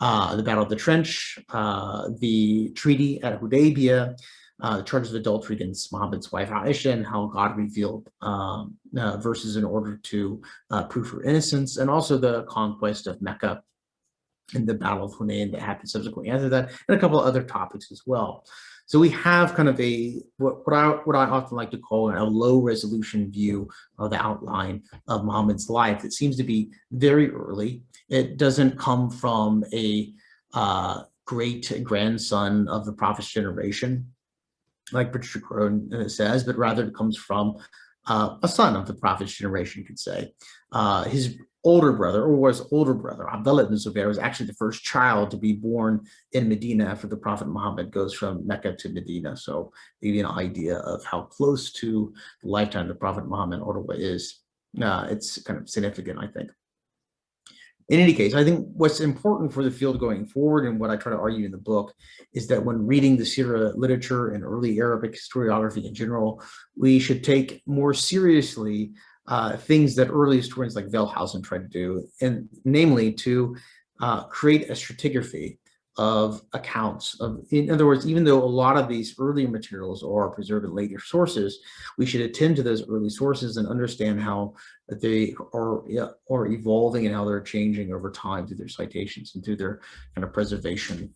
The Battle of the Trench, the treaty at Hudaybiyah, the charges of adultery against Muhammad's wife Aisha, and how God revealed verses in order to prove her innocence, and also the conquest of Mecca and the Battle of Hunayn that happened subsequently after that, and a couple of other topics as well. So we have kind of what I often like to call a low resolution view of the outline of Muhammad's life. It seems to be very early. It doesn't come from a great grandson of the Prophet's generation, like Patricia Crone says, but rather it comes from a son of the Prophet's generation, you could say. His older brother, Abdullah ibn Zubayr, was actually the first child to be born in Medina after the Prophet Muhammad goes from Mecca to Medina. So maybe an idea of how close to the lifetime of the Prophet Muhammad Urwa is. It's kind of significant, I think. In any case, I think what's important for the field going forward, and what I try to argue in the book, is that when reading the Sirah literature and early Arabic historiography in general, we should take more seriously things that early historians like Wellhausen tried to do, and namely to create a stratigraphy of accounts of, in other words, even though a lot of these earlier materials are preserved in later sources, we should attend to those early sources and understand how they are evolving and how they're changing over time through their citations and through their kind of preservation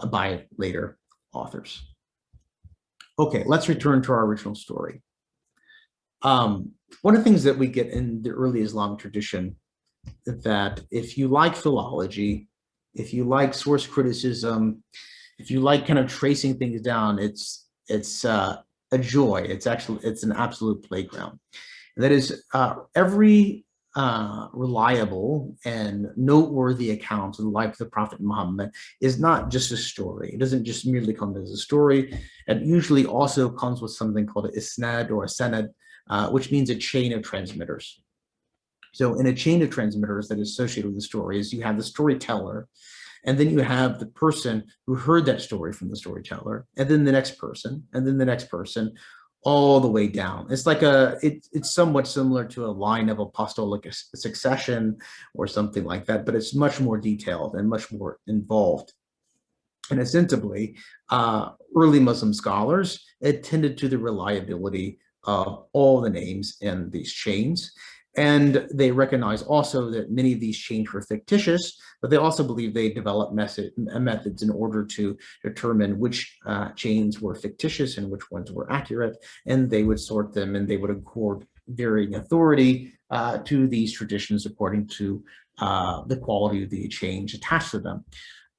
by later authors. Okay, let's return to our original story. One of the things that we get in the early Islamic tradition is that if you like philology, if you like source criticism, if you like kind of tracing things down, it's a joy. It's an absolute playground. And that is every reliable and noteworthy account of the life of the Prophet Muhammad is not just a story. It doesn't just merely come as a story. It usually also comes with something called an isnad or a sanad, which means a chain of transmitters. So in a chain of transmitters that is associated with the stories, you have the storyteller, and then you have the person who heard that story from the storyteller, and then the next person, and then the next person, all the way down. It's like it's somewhat similar to a line of apostolic succession or something like that, but it's much more detailed and much more involved. And ostensibly, early Muslim scholars attended to the reliability of all the names in these chains. And they recognize also that many of these chains were fictitious, but they also believe they developed methods in order to determine which chains were fictitious and which ones were accurate. And they would sort them and they would accord varying authority to these traditions according to the quality of the chains attached to them.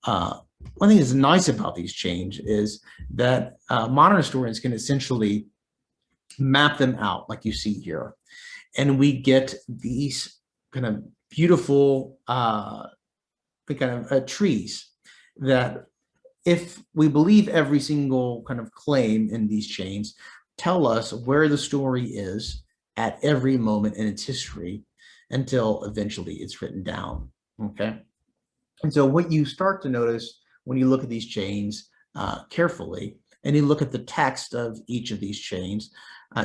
One thing that's nice about these chains is that modern historians can essentially map them out like you see here. And we get these kind of beautiful trees that, if we believe every single kind of claim in these chains, tell us where the story is at every moment in its history until eventually it's written down, okay? And so what you start to notice when you look at these chains carefully, and you look at the text of each of these chains,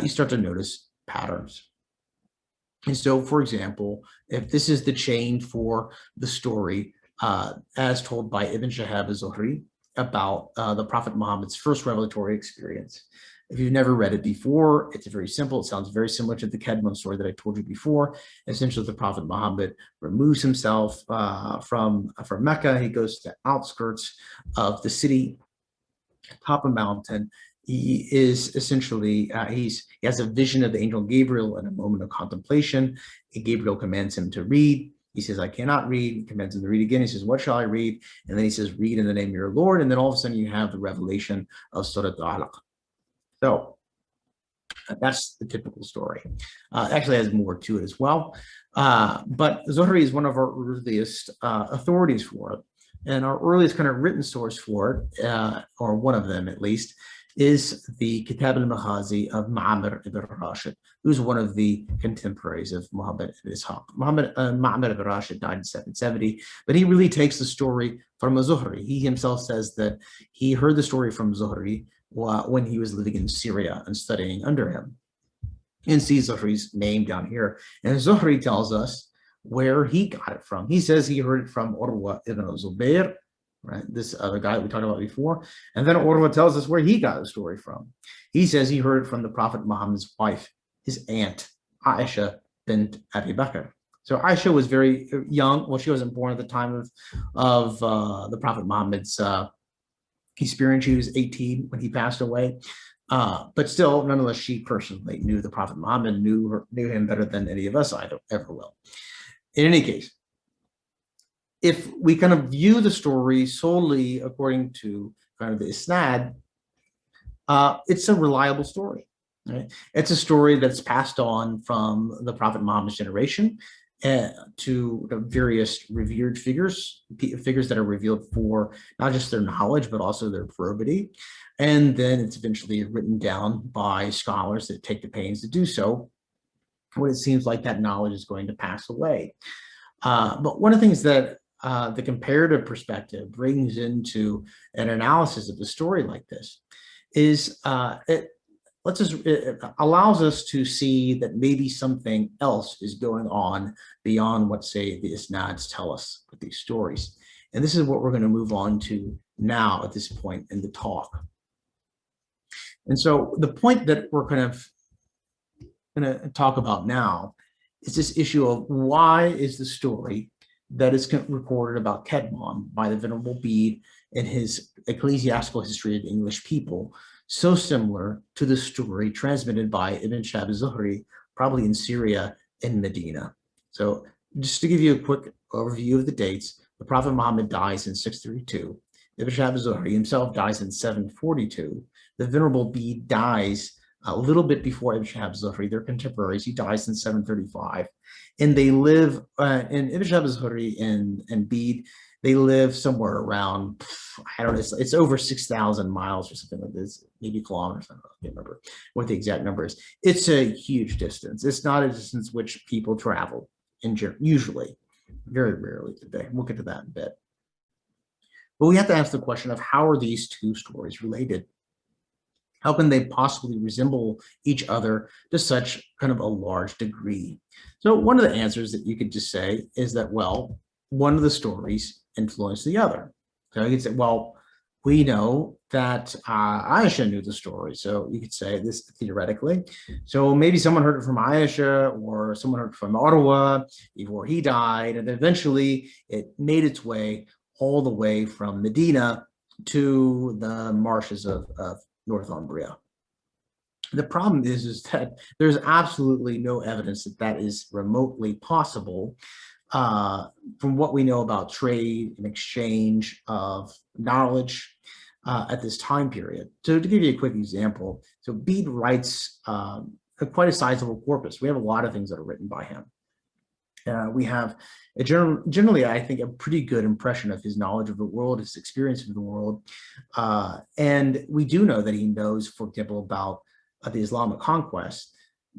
you start to notice patterns. And so, for example, if this is the chain for the story as told by Ibn Shihab az-Zuhri about the Prophet Muhammad's first revelatory experience. If you've never read it before, it's very simple. It sounds very similar to the Kedmon story that I told you before. Essentially, the Prophet Muhammad removes himself from Mecca. He goes to the outskirts of the city, top a mountain. He is essentially, he has a vision of the angel Gabriel in a moment of contemplation. Gabriel commands him to read. He says, I cannot read. He commands him to read again. He says, what shall I read? And then he says, read in the name of your Lord. And then all of a sudden you have the revelation of Surah Al-Alaq. So that's the typical story. Actually has more to it as well. But Zuhri is one of our earliest authorities for it. And our earliest kind of written source for it, or one of them at least, is the Kitab al-Maghazi of Ma'mar ibn Rashid, who's one of the contemporaries of Muhammad ibn Ishaq. Ma'mar ibn Rashid died in 770, but he really takes the story from a Zuhri. He himself says that he heard the story from Zuhri when he was living in Syria and studying under him. And see Zuhri's name down here. And Zuhri tells us where he got it from. He says he heard it from Urwa ibn Zubayr, right? This other guy that we talked about before. And then Urwa tells us where he got the story from. He says he heard it from the Prophet Muhammad's wife, his aunt, Aisha bint Abi Bakr. So Aisha was very young. Well, she wasn't born at the time of the Prophet Muhammad's experience. She was 18 when he passed away. But still, nonetheless, she personally knew the Prophet Muhammad, knew him better than any of us ever will. In any case, if we kind of view the story solely according to kind of the isnad, it's a reliable story. Right? It's a story that's passed on from the Prophet Muhammad's generation to various revered figures that are revealed for not just their knowledge, but also their probity. And then it's eventually written down by scholars that take the pains to do so when it seems like that knowledge is going to pass away. But one of the things that the comparative perspective brings into an analysis of a story like this is it allows us to see that maybe something else is going on beyond what, say, the isnads tell us with these stories. And this is what we're going to move on to now at this point in the talk. And so the point that we're kind of going to talk about now is this issue of why is the story that is recorded about Kedmon by the Venerable Bede in his Ecclesiastical History of the English People so similar to the story transmitted by Ibn Shihab az-Zuhri, probably in Syria and Medina. So just to give you a quick overview of the dates, the Prophet Muhammad dies in 632. Ibn Shihab az-Zuhri himself dies in 742. The Venerable Bede dies a little bit before Ibn Shihab az-Zuhri. They're contemporaries. He dies in 735. And they live, in Ibn Shihab az-Zuhri and Bede, they live somewhere around, I don't know, it's over 6,000 miles or something like this, maybe kilometers, I can't remember what the exact number is. It's a huge distance. It's not a distance which people travel in general, usually, very rarely today. We'll get to that in a bit. But we have to ask the question of how are these two stories related? How can they possibly resemble each other to such kind of a large degree? So one of the answers that you could just say is that, well, one of the stories influenced the other. So you could say, well, we know that Aisha knew the story. So you could say this theoretically. So maybe someone heard it from Aisha, or someone heard it from Urwa before he died. And eventually it made its way all the way from Medina to the marshes of Northumbria. The problem is that there's absolutely no evidence that that is remotely possible from what we know about trade and exchange of knowledge at this time period. So to give you a quick example, so Bede writes quite a sizable corpus. We have a lot of things that are written by him. We have generally, I think, a pretty good impression of his knowledge of the world, his experience of the world. And we do know that he knows, for example, about the Islamic conquest.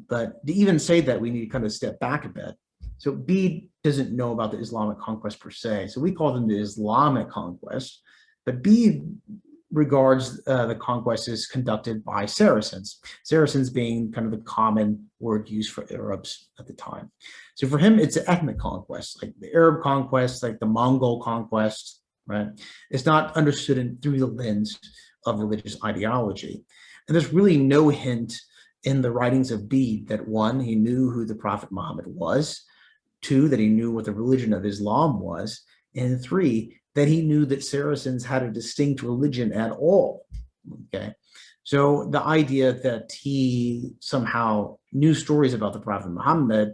But to even say that, we need to kind of step back a bit. So Bede doesn't know about the Islamic conquest per se. So we call them the Islamic conquest. But Bede regards the conquest as conducted by Saracens, Saracens being kind of the common word used for Arabs at the time. So for him, it's an ethnic conquest, like the Arab conquest, like the Mongol conquest, right? It's not understood through the lens of religious ideology. And there's really no hint in the writings of Bede that, one, he knew who the Prophet Muhammad was, two, that he knew what the religion of Islam was, and three, that he knew that Saracens had a distinct religion at all, okay? So the idea that he somehow knew stories about the Prophet Muhammad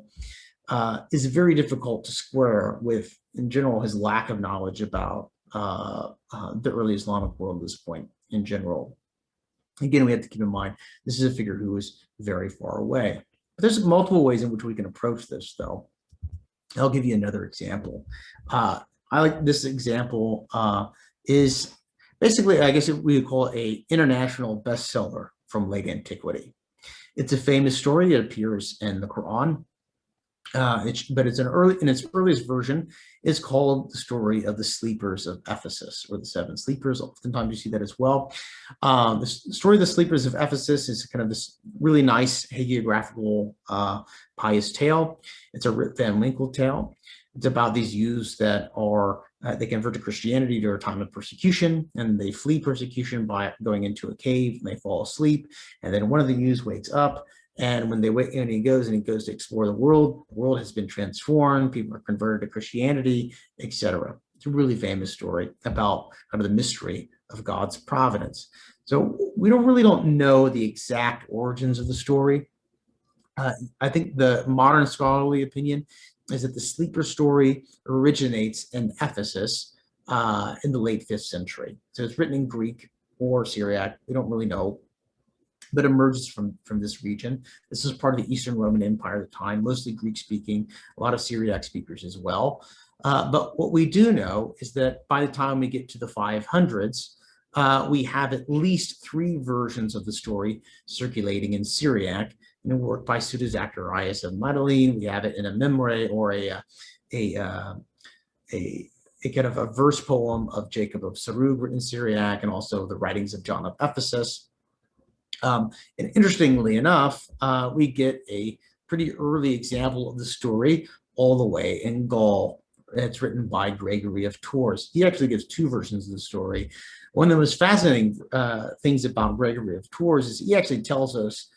is very difficult to square with, in general, his lack of knowledge about the early Islamic world at this point in general. Again, we have to keep in mind, this is a figure who is very far away. But there's multiple ways in which we can approach this, though. I'll give you another example. I like this example is basically, I guess we would call it an international bestseller from late antiquity. It's a famous story. It appears in the Quran, but it's in its earliest version. It's called the story of the sleepers of Ephesus, or the seven sleepers. Oftentimes you see that as well. The story of the sleepers of Ephesus is kind of this really nice hagiographical pious tale. It's a Rip Van Winkle tale. It's about these youths that are, they convert to Christianity during a time of persecution, and they flee persecution by going into a cave, and they fall asleep. And then one of the youths wakes up, and when he goes to explore the world has been transformed, people are converted to Christianity, etc. It's a really famous story about kind of the mystery of God's providence. So we really don't know the exact origins of the story. I think the modern scholarly opinion is that the sleeper story originates in Ephesus in the late 5th century. So it's written in Greek or Syriac, we don't really know, but emerges from this region. This is part of the Eastern Roman Empire at the time, mostly Greek-speaking, a lot of Syriac speakers as well. But what we do know is that by the time we get to the 500s, we have at least 3 versions of the story circulating in Syriac, in a work by Suda Zacharias of Madeleine. We have it in a memoire, or a kind of a verse poem of Jacob of Sarug written in Syriac, and also the writings of John of Ephesus. And interestingly enough, we get a pretty early example of the story all the way in Gaul. It's written by Gregory of Taurus. He actually gives 2 versions of the story. One of the most fascinating things about Gregory of Taurus is he actually tells us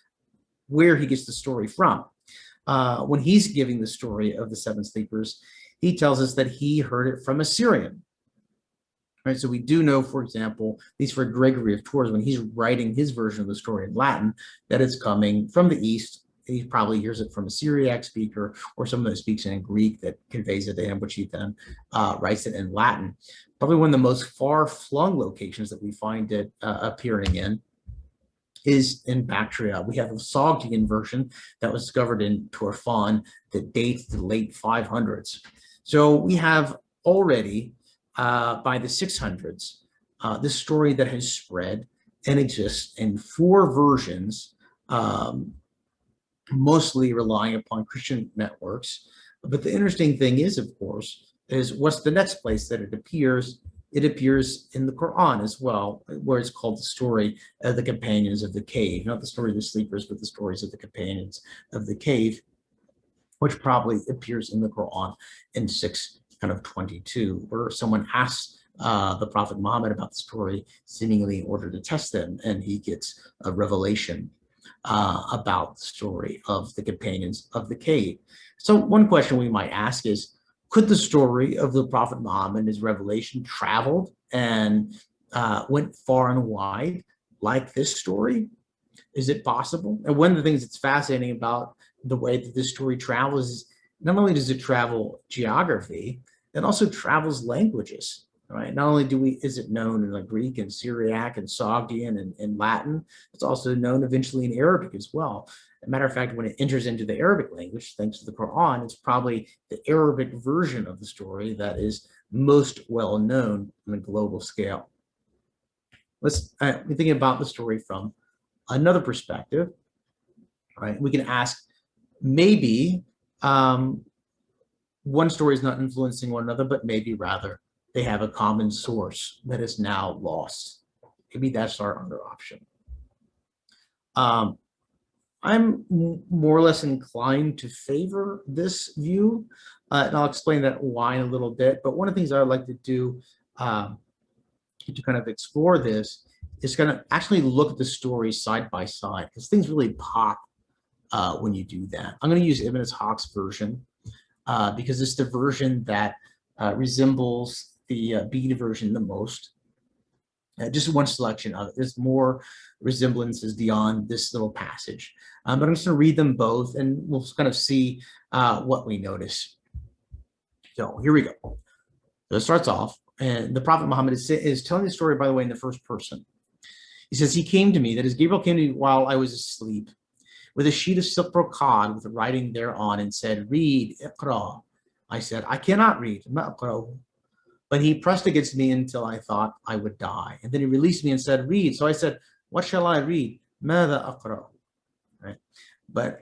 where he gets the story from. When he's giving the story of the 7 sleepers, he tells us that he heard it from a Syrian. Right, so we do know, for example, at least for Gregory of Tours, when he's writing his version of the story in Latin, that it's coming from the East. He probably hears it from a Syriac speaker or someone that speaks in Greek that conveys it to him, which he then writes it in Latin. Probably one of the most far-flung locations that we find it appearing in is in Bactria. We have a Sogdian version that was discovered in Turfan that dates the late 500s. So we have already, by the 600s, this story that has spread and exists in 4 versions, mostly relying upon Christian networks. But the interesting thing is, of course, is what's the next place that it appears it appears in the Quran as well, where it's called the story of the companions of the cave, not the story of the sleepers, but the stories of the companions of the cave, which probably appears in the Quran in 622, where someone asks the Prophet Muhammad about the story, seemingly in order to test them, and he gets a revelation about the story of the companions of the cave. So one question we might ask is, could the story of the Prophet Muhammad and his revelation traveled and went far and wide like this story? Is it possible? And one of the things that's fascinating about the way that this story travels is not only does it travel geography, it also travels languages, right? Not only is it known in like Greek and Syriac and Sogdian and Latin, it's also known eventually in Arabic as well. As a matter of fact, when it enters into the Arabic language, thanks to the Quran, it's probably the Arabic version of the story that is most well known on a global scale. Let's be thinking about the story from another perspective, right? We can ask, maybe one story is not influencing one another, but maybe rather they have a common source that is now lost. Maybe that's our other option. I'm more or less inclined to favor this view, and I'll explain that why in a little bit. But one of the things I would like to do to kind of explore this is kind of actually look at the stories side by side, because things really pop when you do that. I'm going to use Ibn Ishaq's version because it's the version that resembles the Bede version the most. Just one selection of it. There's more resemblances beyond this little passage. But I'm just going to read them both, and we'll kind of see what we notice. So here we go. So it starts off, and the Prophet Muhammad is telling the story, by the way, in the first person. He says, he came to me, that is, Gabriel came to me while I was asleep, with a sheet of silk brocade with writing thereon, and said, read, iqra. I said, I cannot read, ma'aqra'u. But he pressed against me until I thought I would die. And then he released me and said, read. So I said, what shall I read? Mada aqra'u. Right? But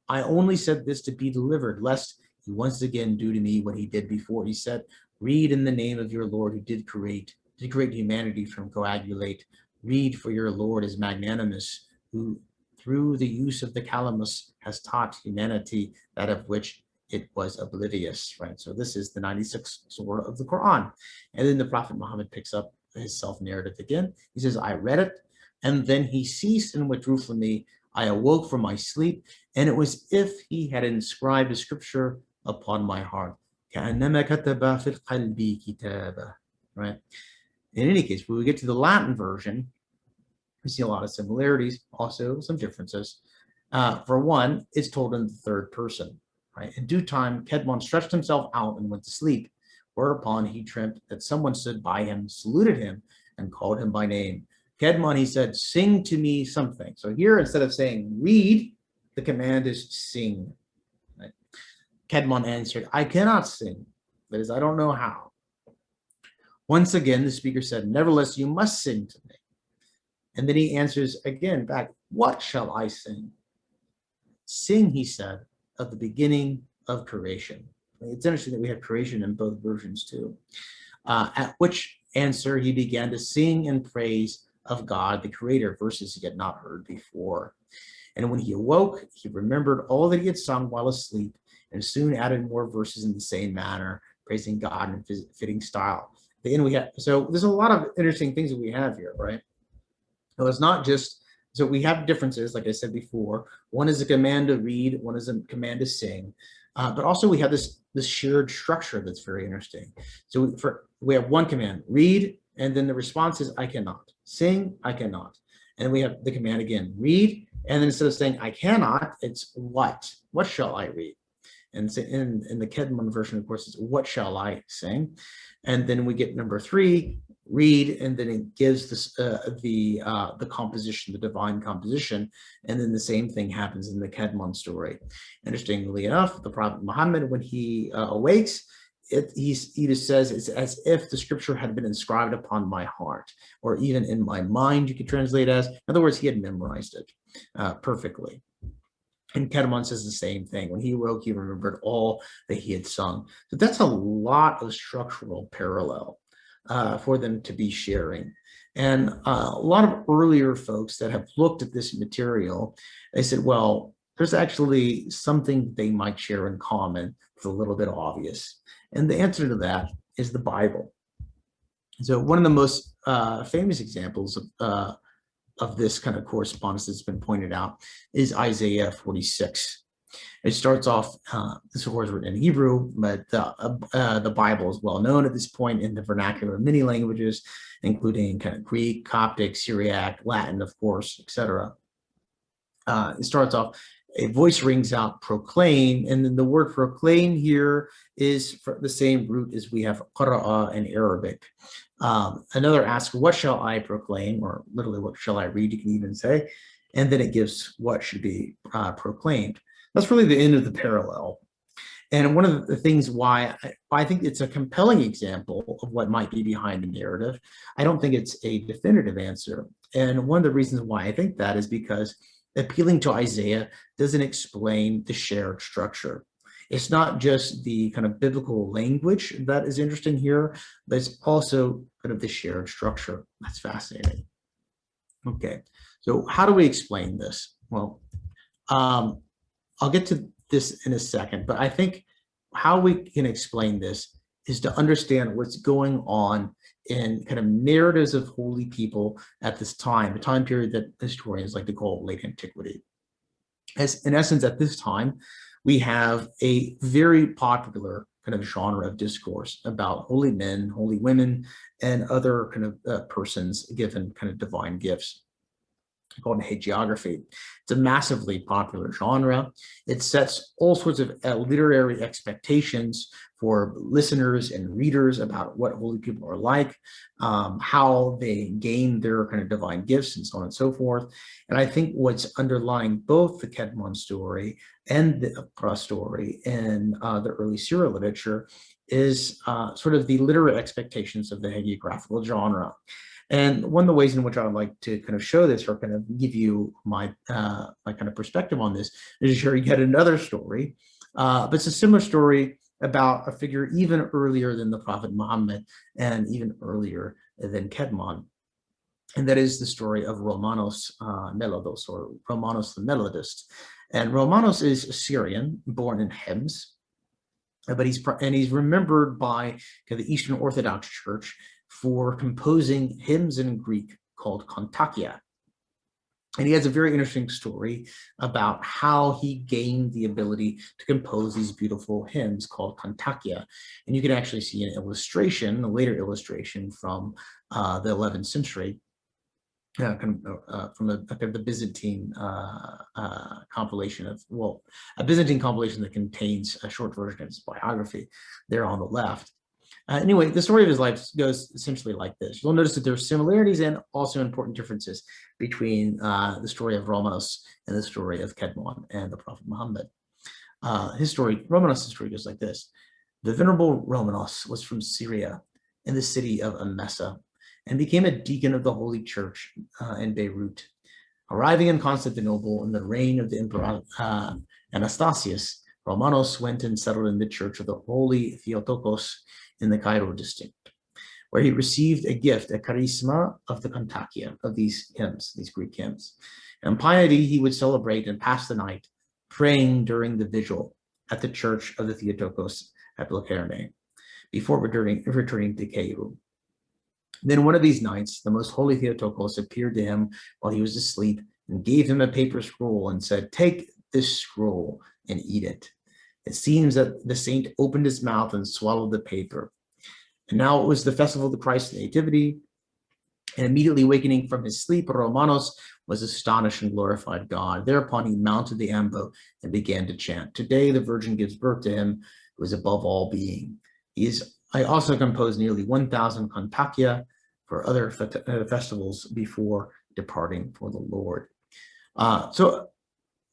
I only said this to be delivered, lest he once again do to me what he did before. He said, read in the name of your Lord who did create humanity from coagulate. Read, for your Lord is magnanimous, who through the use of the calamus has taught humanity that of which it was oblivious, right? So this is the 96th surah of the Quran. And then the Prophet Muhammad picks up his self-narrative again. He says, I read it, and then he ceased and withdrew from me. I awoke from my sleep, and it was if he had inscribed a scripture upon my heart. Right? In any case, when we get to the Latin version, we see a lot of similarities, also some differences. For one, it's told in the third person. Right? In due time, Kedmon stretched himself out and went to sleep, whereupon he dreamt that someone stood by him, saluted him, and called him by name. Kedmon, he said, sing to me something. So here, instead of saying read, the command is sing. Right? Kedmon answered, I cannot sing. That is, I don't know how. Once again, the speaker said, nevertheless, you must sing to me. And then he answers again back, what shall I sing? Sing, he said, of the beginning of creation. It's interesting that we have creation in both versions too. At which answer he began to sing in praise of God, the creator, verses he had not heard before. And when he awoke, he remembered all that he had sung while asleep, and soon added more verses in the same manner, praising God in fitting style. At the end we have, so there's a lot of interesting things that we have here, right? So it's not just, so we have differences, like I said before. One is a command to read, one is a command to sing. But also we have this shared structure that's very interesting. So we have one command, read, and then the response is, I cannot. Sing, I cannot. And we have the command again, read, and then instead of saying, I cannot, it's what? What shall I read? And in the Kedman version, of course, it's what shall I sing? And then we get number 3, read, and then it gives this the composition, the divine composition, and then the same thing happens in the Kedman story. Interestingly enough, the Prophet Muhammad, when he awakes, he just says it's as if the scripture had been inscribed upon my heart, or even in my mind, you could translate as. In other words, he had memorized it perfectly. And Kedman says the same thing. When he awoke, he remembered all that he had sung. So that's a lot of structural parallel. for them to be sharing. And a lot of earlier folks that have looked at this material, they said, well, there's actually something they might share in common that's a little bit obvious. And the answer to that is the Bible. So one of the most famous examples of this kind of correspondence that's been pointed out is Isaiah 46. It starts off, this of course written in Hebrew, but the Bible is well known at this point in the vernacular of many languages, including kind of Greek, Coptic, Syriac, Latin, of course, etc. It starts off, a voice rings out, proclaim, and then the word proclaim here is the same root as we have qara'a in Arabic. Another asks, what shall I proclaim? Or literally, what shall I read? You can even say, and then it gives what should be proclaimed. That's really the end of the parallel. And one of the things why I think it's a compelling example of what might be behind the narrative, I don't think it's a definitive answer. And one of the reasons why I think that is because appealing to Isaiah doesn't explain the shared structure. It's not just the kind of biblical language that is interesting here, but it's also kind of the shared structure. That's fascinating. Okay, so how do we explain this? Well, I'll get to this in a second, but I think how we can explain this is to understand what's going on in kind of narratives of holy people at this time, a time period that historians like to call late antiquity. As in essence, at this time, we have a very popular kind of genre of discourse about holy men, holy women, and other kind of persons given kind of divine gifts, called hagiography. It's a massively popular genre. It sets all sorts of literary expectations for listeners and readers about what holy people are like, how they gain their kind of divine gifts, and so on and so forth. And I think what's underlying both the Kedmon story and the Iqra story in the early Syria literature is sort of the literary expectations of the hagiographical genre. And one of the ways in which I would like to kind of show this, or kind of give you my my kind of perspective on this, is to share yet another story, but it's a similar story about a figure even earlier than the Prophet Muhammad and even earlier than Kedmon, and that is the story of Romanos Melodos, or Romanos the Melodist. And Romanos is a Syrian born in Hems, but he's remembered by the Eastern Orthodox Church for composing hymns in Greek called kontakia. And he has a very interesting story about how he gained the ability to compose these beautiful hymns called kontakia. And you can actually see an illustration, a later illustration from the 11th century, from the Byzantine compilation of, well, a Byzantine compilation that contains a short version of his biography there on the left. Anyway, the story of his life goes essentially like this. You'll notice that there are similarities and also important differences between the story of Romanos and the story of Kedmon and the Prophet Muhammad. Romanos' story goes like this. The venerable Romanos was from Syria in the city of Emesa and became a deacon of the Holy Church in Beirut. Arriving in Constantinople in the reign of the Emperor Anastasius, Romanos went and settled in the Church of the Holy Theotokos in the Cairo district, where he received a gift, a charisma of the kontakia, of these hymns, these Greek hymns. And piety, he would celebrate and pass the night praying during the vigil at the Church of the Theotokos at Blocarne before returning to Cairo. Then one of these nights, the most holy Theotokos appeared to him while he was asleep and gave him a paper scroll and said, "Take this scroll and eat it." It seems that the saint opened his mouth and swallowed the paper. And now it was the festival of the Christ Nativity. And immediately awakening from his sleep, Romanos was astonished and glorified God. Thereupon he mounted the ambo and began to chant, "Today the Virgin gives birth to him who is above all being." I also composed nearly 1,000 kontakia for other festivals before departing for the Lord. So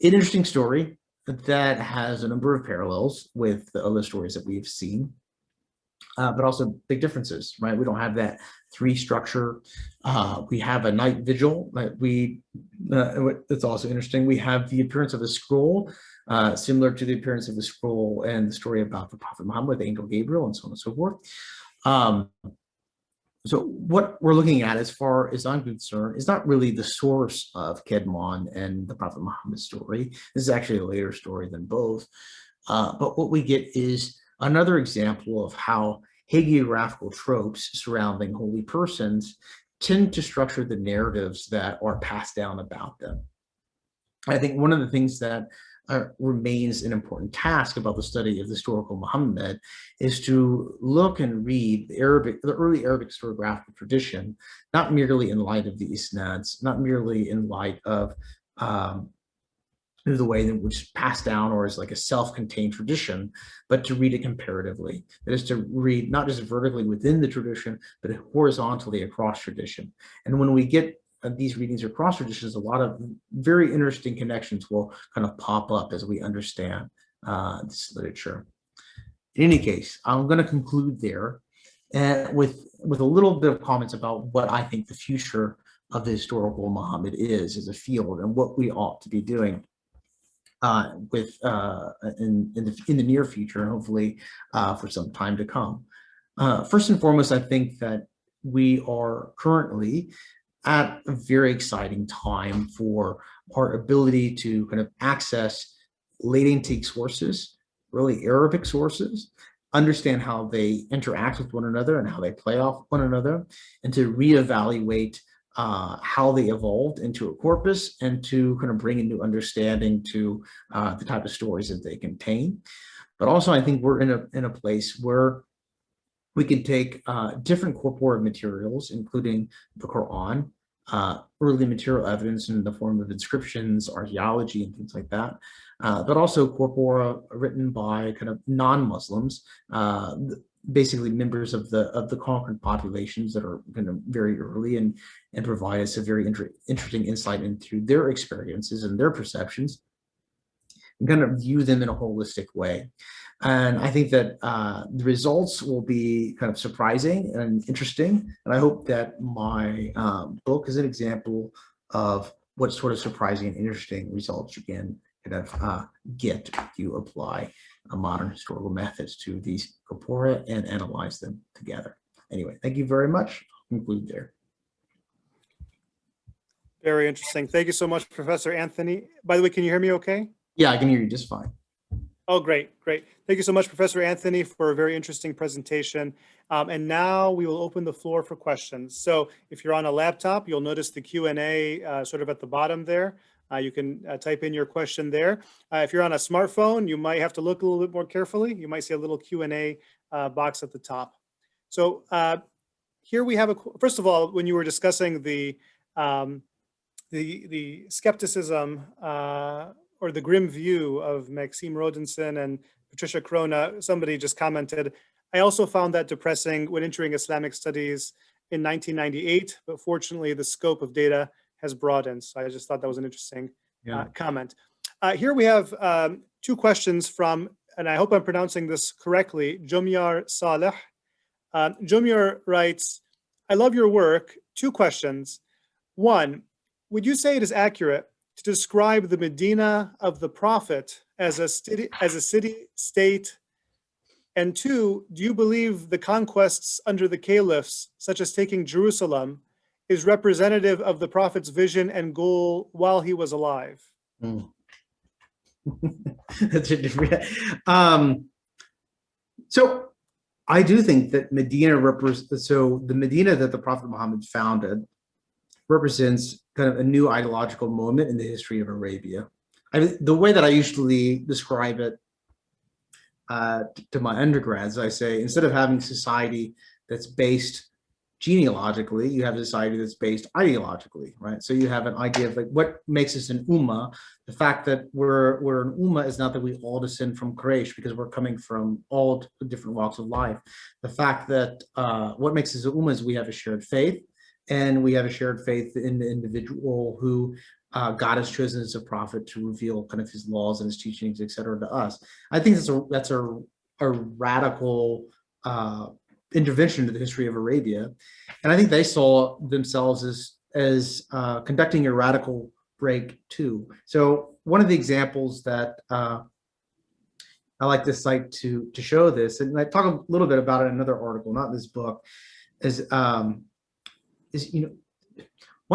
an interesting story that has a number of parallels with the other stories that we've seen, but also big differences, right? We don't have that three structure. We have a night vigil. That's also interesting. We have the appearance of a scroll, similar to the appearance of the scroll and the story about the Prophet Muhammad, the angel Gabriel, and so on and so forth. So what we're looking at, as far as I'm concerned, is not really the source of Kedmon and the Prophet Muhammad story. This is actually a later story than both. But what we get is another example of how hagiographical tropes surrounding holy persons tend to structure the narratives that are passed down about them. I think one of the things that remains an important task about the study of the historical Muhammad is to look and read the early Arabic historiographical tradition, not merely in light of the isnads, not merely in light of the way in which it's passed down or is like a self-contained tradition, but to read it comparatively. That is, to read not just vertically within the tradition, but horizontally across tradition. And when we get these readings across traditions, a lot of very interesting connections will kind of pop up as we understand this literature. In any case, I'm going to conclude there with a little bit of comments about what I think the future of the historical Muhammad is as a field and what we ought to be doing in the near future, and hopefully for some time to come. First and foremost, I think that we are currently at a very exciting time for our ability to kind of access late antique sources, really Arabic sources, understand how they interact with one another and how they play off one another, and to reevaluate how they evolved into a corpus, and to kind of bring a new understanding to the type of stories that they contain. But also, I think we're in a place where we can take different corporeal materials, including the Quran, early material evidence in the form of inscriptions, archaeology, and things like that, but also corpora written by kind of non-Muslims, basically members of the conquered populations that are kind of very early, and provide us a very interesting insight into their experiences and their perceptions, and kind of view them in a holistic way. And I think that the results will be kind of surprising and interesting. And I hope that my book is an example of what sort of surprising and interesting results you can kind of get if you apply modern historical methods to these corpora and analyze them together. Anyway, thank you very much. I'll conclude there. Very interesting. Thank you so much, Professor Anthony. By the way, can you hear me okay? Yeah, I can hear you just fine. Oh, great, great. Thank you so much, Professor Anthony, for a very interesting presentation. And now we will open the floor for questions. So if you're on a laptop, you'll notice the Q&A sort of at the bottom there. You can type in your question there. If you're on a smartphone, you might have to look a little bit more carefully. You might see a little Q&A box at the top. So here we have first of all, when you were discussing the skepticism or the grim view of Maxime Rodenson and Patricia Corona, somebody just commented, I also found that depressing when entering Islamic studies in 1998, but fortunately the scope of data has broadened. So I just thought that was an interesting comment. Here we have two questions from, and I hope I'm pronouncing this correctly, Jomyar Saleh. Jomyar writes, I love your work. Two questions. One, would you say it is accurate to describe the Medina of the Prophet as a city-state? And two, do you believe the conquests under the caliphs, such as taking Jerusalem, is representative of the Prophet's vision and goal while he was alive? That's a different. So I do think that Medina represents, so the Medina that the Prophet Muhammad founded represents kind of a new ideological moment in the history of Arabia. The way that I usually describe it to my undergrads, I say, instead of having society that's based genealogically, you have a society that's based ideologically, right? So you have an idea of like what makes us an ummah. The fact that we're an ummah is not that we all descend from Quraysh, because we're coming from all different walks of life. The fact that what makes us an ummah is we have a shared faith, and we have a shared faith in the individual who God has chosen as a prophet to reveal kind of his laws and his teachings, etc., to us. I think that's a radical intervention into the history of Arabia, and I think they saw themselves as conducting a radical break too. So one of the examples that I like to cite to show this, and I talk a little bit about it in another article, not in this book, is one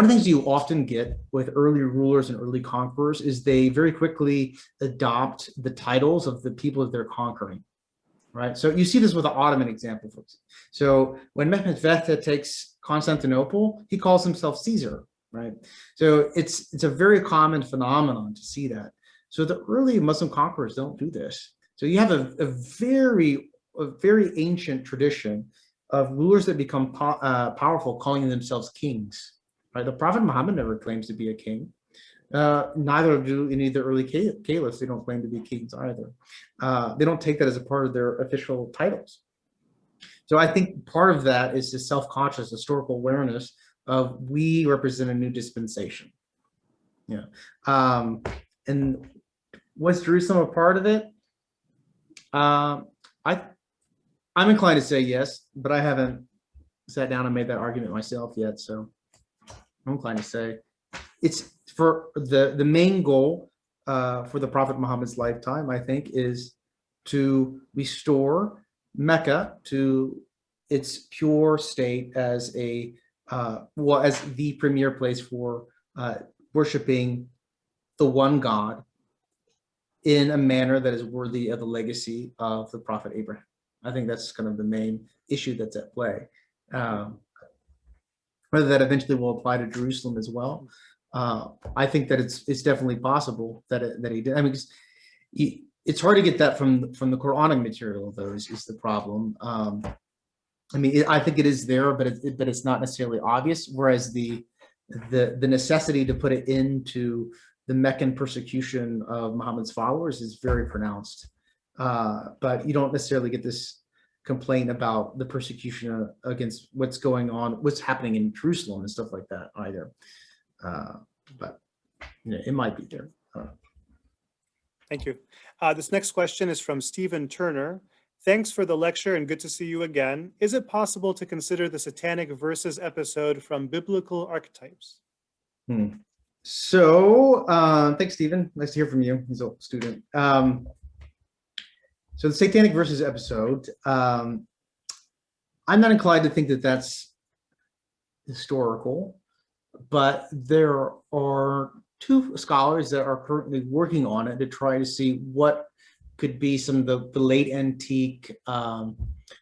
of the things you often get with early rulers and early conquerors is they very quickly adopt the titles of the people that they're conquering, right? So you see this with the Ottoman example, folks. So when Mehmed Vehta takes Constantinople, he calls himself Caesar, right? So it's a very common phenomenon to see that. So the early Muslim conquerors don't do this. So you have a very ancient tradition of rulers that become powerful calling themselves kings. Right? The Prophet Muhammad never claims to be a king. Neither do any of the early caliphs. They don't claim to be kings either. They don't take that as a part of their official titles. So I think part of that is the self-conscious historical awareness of we represent a new dispensation. Yeah. And was Jerusalem a part of it? I'm inclined to say yes, but I haven't sat down and made that argument myself yet. So I'm inclined to say it's for the main goal for the Prophet Muhammad's lifetime, I think, is to restore Mecca to its pure state as as the premier place for worshiping the one God in a manner that is worthy of the legacy of the Prophet Abraham. I think that's kind of the main issue that's at play. Whether that eventually will apply to Jerusalem as well, I think that it's definitely possible that he did. I mean, it's hard to get that from the Quranic material, though, is the problem. I mean, I think it is there, but it's not necessarily obvious. Whereas the necessity to put it into the Meccan persecution of Muhammad's followers is very pronounced. But you don't necessarily get this complaint about the persecution against what's going on, what's happening in Jerusalem and stuff like that either. But it might be there. Thank you. This next question is from Stephen Turner. Thanks for the lecture and good to see you again. Is it possible to consider the Satanic Verses episode from biblical archetypes? So thanks, Stephen. Nice to hear from you. He's a student. So the Satanic Verses episode, I'm not inclined to think that that's historical, but there are two scholars that are currently working on it to try to see what could be some of the late antique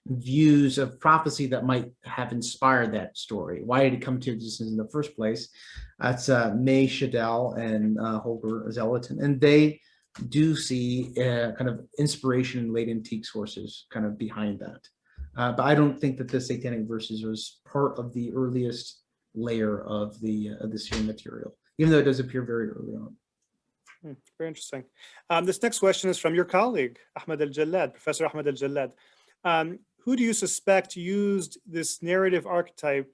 views of prophecy that might have inspired that story. Why did it come to existence in the first place? That's May Shadell and Holger Zelatin, and they do see kind of inspiration in late antique sources kind of behind that. But I don't think that the Satanic Verses was part of the earliest layer of the Syrian material, even though it does appear very early on. Very interesting. This next question is from your colleague, Ahmed Al-Jallad, Professor Ahmed Al-Jallad. Who do you suspect used this narrative archetype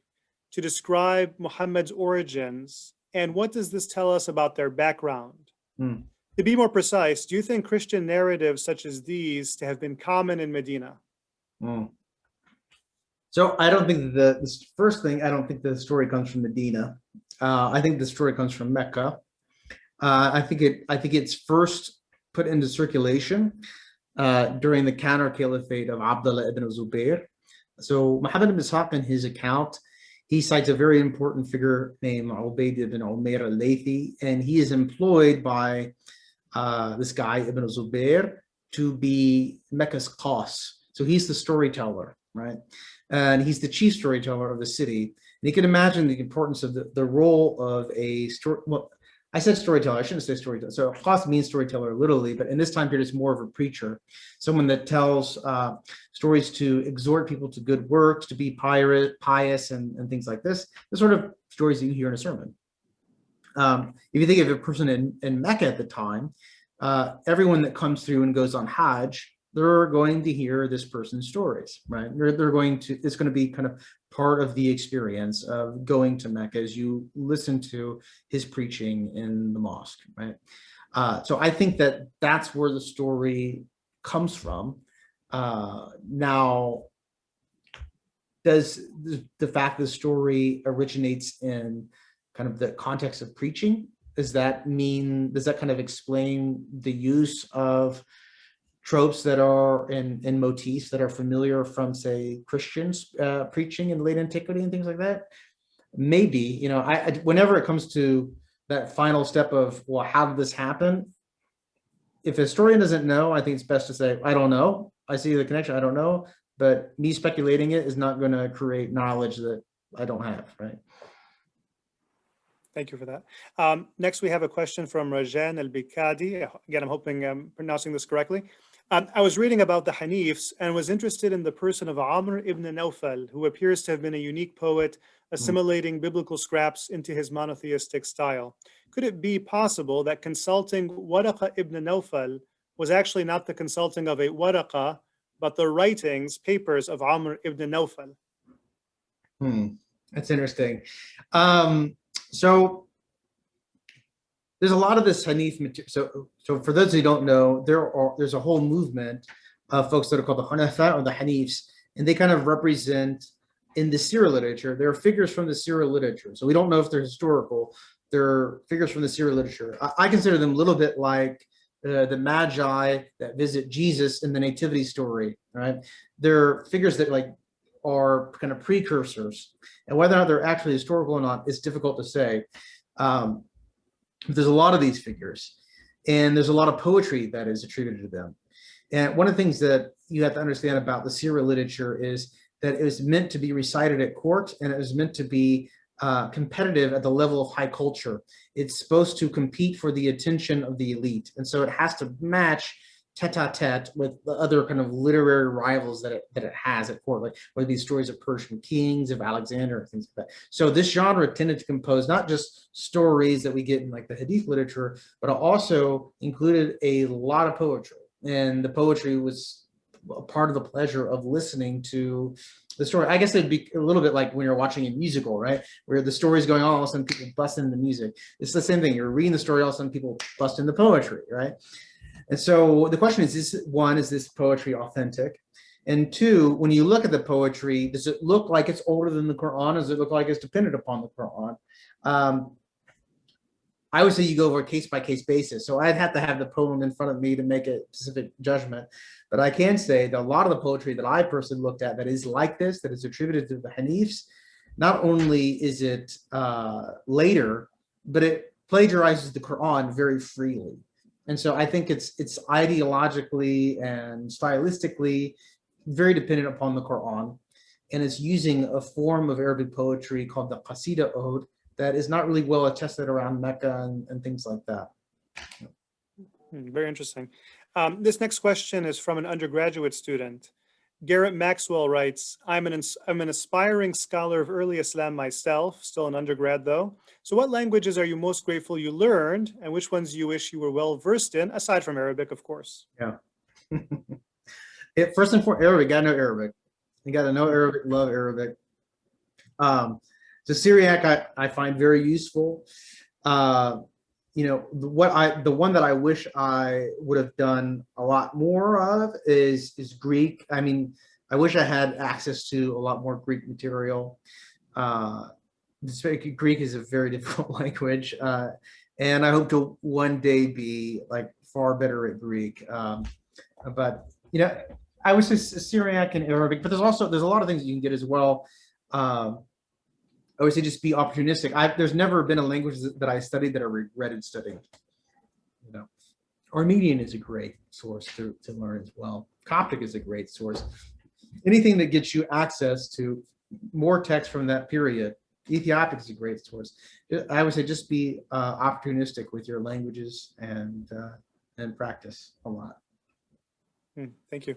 to describe Muhammad's origins, and what does this tell us about their background? To be more precise, do you think Christian narratives such as these to have been common in Medina? So I don't think this first thing, I don't think the story comes from Medina. I think the story comes from Mecca. I think it's first put into circulation during the counter caliphate of Abdullah ibn Zubayr. So Muhammad ibn Ishaq, in his account, he cites a very important figure named Ubayd ibn Umayr al-Laythi, and he is employed by this guy Ibn Zubayr to be Mecca's qas. So he's the storyteller, right? And he's the chief storyteller of the city. And you can imagine the importance of the role of a story. Well, I said storyteller, I shouldn't say storyteller. So qas means storyteller literally, but in this time period, it's more of a preacher, someone that tells stories to exhort people to good works, to be pious and things like this. The sort of stories that you hear in a sermon. If you think of a person in Mecca at the time, everyone that comes through and goes on Hajj, they're going to hear this person's stories, right? It's going to be kind of part of the experience of going to Mecca as you listen to his preaching in the mosque, right? So I think that that's where the story comes from. Now, does the fact the story originates in kind of the context of preaching, does that kind of explain the use of tropes that are in motifs that are familiar from, say, Christians preaching in late antiquity and things like that. Maybe, you know, whenever it comes to that final step of, well, how did this happen? If a historian doesn't know, I think it's best to say, I don't know. I see the connection, I don't know. But me speculating it is not going to create knowledge that I don't have, right? Thank you for that. Next, we have a question from Rajan Al-Bikadi. Again, I'm hoping I'm pronouncing this correctly. I was reading about the Hanifs and was interested in the person of Amr ibn Nawfal, who appears to have been a unique poet, assimilating biblical scraps into his monotheistic style. Could it be possible that consulting Waraqa ibn Nawfal was actually not the consulting of a Waraqa, but the writings, papers of Amr ibn Nawfal? That's interesting. So there's a lot of this Hanif material. So for those who don't know, there's a whole movement of folks that are called the Hanafa or the Hanifs, and they kind of represent in the Sira literature. They're figures from the Sira literature. So we don't know if they're historical. They're figures from the Sira literature. I consider them a little bit like the Magi that visit Jesus in the Nativity story, right? They're figures that like are kind of precursors, and whether or not they're actually historical or not is difficult to say. There's a lot of these figures, and there's a lot of poetry that is attributed to them. And one of the things that you have to understand about the Sira literature is that it was meant to be recited at court, and it was meant to be competitive at the level of high culture. It's supposed to compete for the attention of the elite, and so it has to match tete-a-tete with the other kind of literary rivals that it has at court, like whether these stories of Persian kings, of Alexander, things like that. So this genre tended to compose not just stories that we get in like the Hadith literature, but it also included a lot of poetry. And the poetry was a part of the pleasure of listening to the story. I guess it'd be a little bit like when you're watching a musical, right? Where the story's going on, all of a sudden people bust in the music. It's the same thing. You're reading the story, all of a sudden people bust in the poetry, right? And so the question is this poetry authentic? And two, when you look at the poetry, does it look like it's older than the Quran? Does it look like it's dependent upon the Quran? I would say you go over a case-by-case basis. So I'd have to have the poem in front of me to make a specific judgment. But I can say that a lot of the poetry that I personally looked at that is like this, that is attributed to the Hanifs, not only is it later, but it plagiarizes the Quran very freely. And so I think it's ideologically and stylistically very dependent upon the Quran. And it's using a form of Arabic poetry called the Qasida Ode that is not really well attested around Mecca and things like that. Very interesting. This next question is from an undergraduate student. Garrett Maxwell writes, I'm an aspiring scholar of early Islam myself, still an undergrad though. So what languages are you most grateful you learned, and which ones you wish you were well versed in, aside from Arabic, of course? Yeah. First and foremost, Arabic, gotta know Arabic. You gotta know Arabic, love Arabic. So Syriac I find very useful. You know, the one that I wish I would have done a lot more of is Greek. I mean, I wish I had access to a lot more Greek material. Greek is a very difficult language, and I hope to one day be like far better at Greek. But you know, I would say Syriac and Arabic, but there's a lot of things you can get as well. I would say just be opportunistic. There's never been a language that I studied that I regretted studying. You know, Armenian is a great source to learn as well. Coptic is a great source. Anything that gets you access to more text from that period. Ethiopic is a great source. I would say just be opportunistic with your languages and practice a lot. Thank you.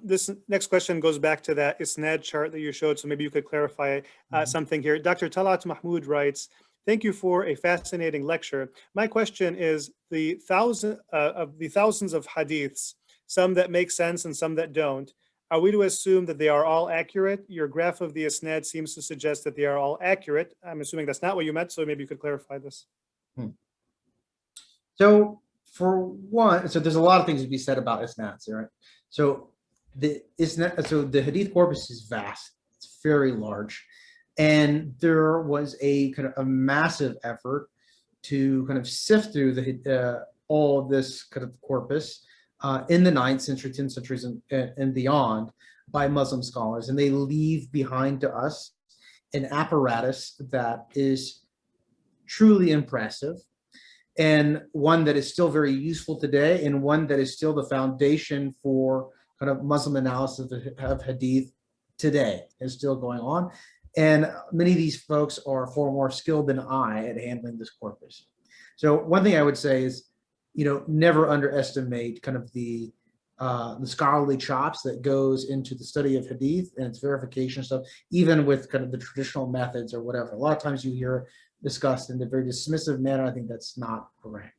This next question goes back to that ISNAD chart that you showed, so maybe you could clarify something here. Dr. Talat Mahmoud writes, thank you for a fascinating lecture. My question is the thousands of hadiths, some that make sense and some that don't, are we to assume that they are all accurate? Your graph of the ISNAD seems to suggest that they are all accurate. I'm assuming that's not what you meant, so maybe you could clarify this. So for one, so there's a lot of things to be said about isnads, right? So the hadith corpus is vast. It's very large, and there was a kind of a massive effort to kind of sift through all of this kind of corpus in the 9th century, 10th centuries, and beyond by Muslim scholars, and they leave behind to us an apparatus that is truly impressive, and one that is still very useful today, and one that is still the foundation for kind of Muslim analysis of hadith today, is still going on. And many of these folks are far more skilled than I at handling this corpus. So one thing I would say is, never underestimate kind of the scholarly chops that goes into the study of hadith and its verification stuff, even with kind of the traditional methods or whatever. A lot of times you hear discussed in a very dismissive manner. I think that's not correct.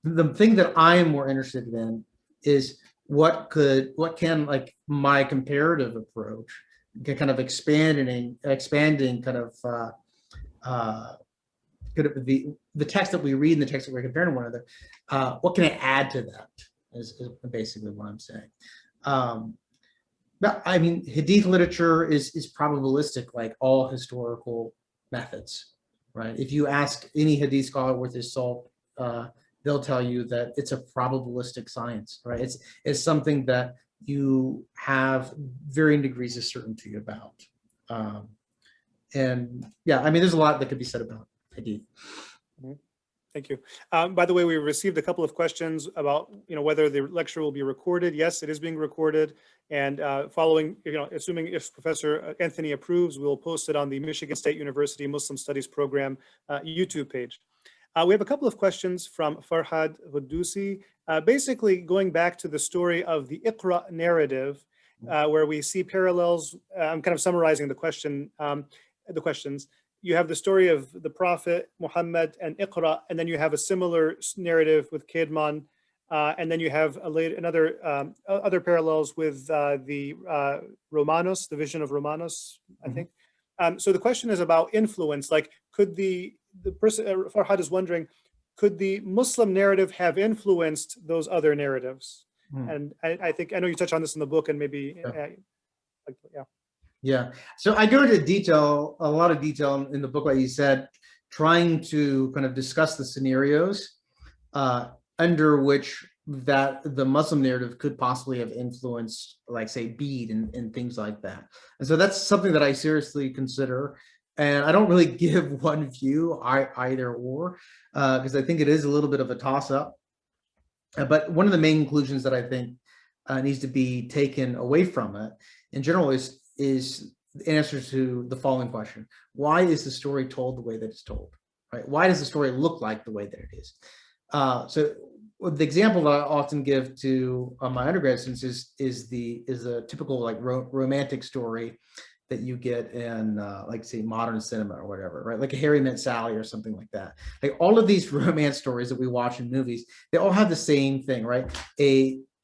The thing that I am more interested in is what can like my comparative approach kind of expanding kind of the text that we read and the text that we're comparing to one another. What can I add to that is basically what I'm saying. But I mean, hadith literature is probabilistic, like all historical methods, right? If you ask any hadith scholar worth his salt, they'll tell you that it's a probabilistic science, right? It's something that you have varying degrees of certainty about. And yeah, I mean, there's a lot that could be said about hadith. Thank you. By the way, we received a couple of questions about, whether the lecture will be recorded. Yes, it is being recorded. And following, assuming if Professor Anthony approves, we'll post it on the Michigan State University Muslim Studies Program YouTube page. We have a couple of questions from Farhad Hudusi, basically going back to the story of the Iqra narrative, where we see parallels. I'm kind of summarizing the questions. You have the story of the Prophet Muhammad and Iqra, and then you have a similar narrative with Kedman, and then you have other parallels with the Romanos, the vision of Romanos, I think. So the question is about influence. Like, could the person, Farhad is wondering, could the Muslim narrative have influenced those other narratives? And I know you touch on this in the book, and maybe, Yeah. So I go into a lot of detail in the book, like you said, trying to kind of discuss the scenarios under which that the Muslim narrative could possibly have influenced, like, say, Bede and things like that. And so that's something that I seriously consider. And I don't really give one view, either or, because I think it is a little bit of a toss-up. But one of the main conclusions that I think needs to be taken away from it, in general, is the answer to the following question: why is the story told the way that it's told? Right? Why does the story look like the way that it is? So the example that I often give to my undergrad students is a typical like romantic story that you get in like, say, modern cinema or whatever, right? Like a Harry Met Sally or something like that. Like all of these romance stories that we watch in movies, they all have the same thing, right?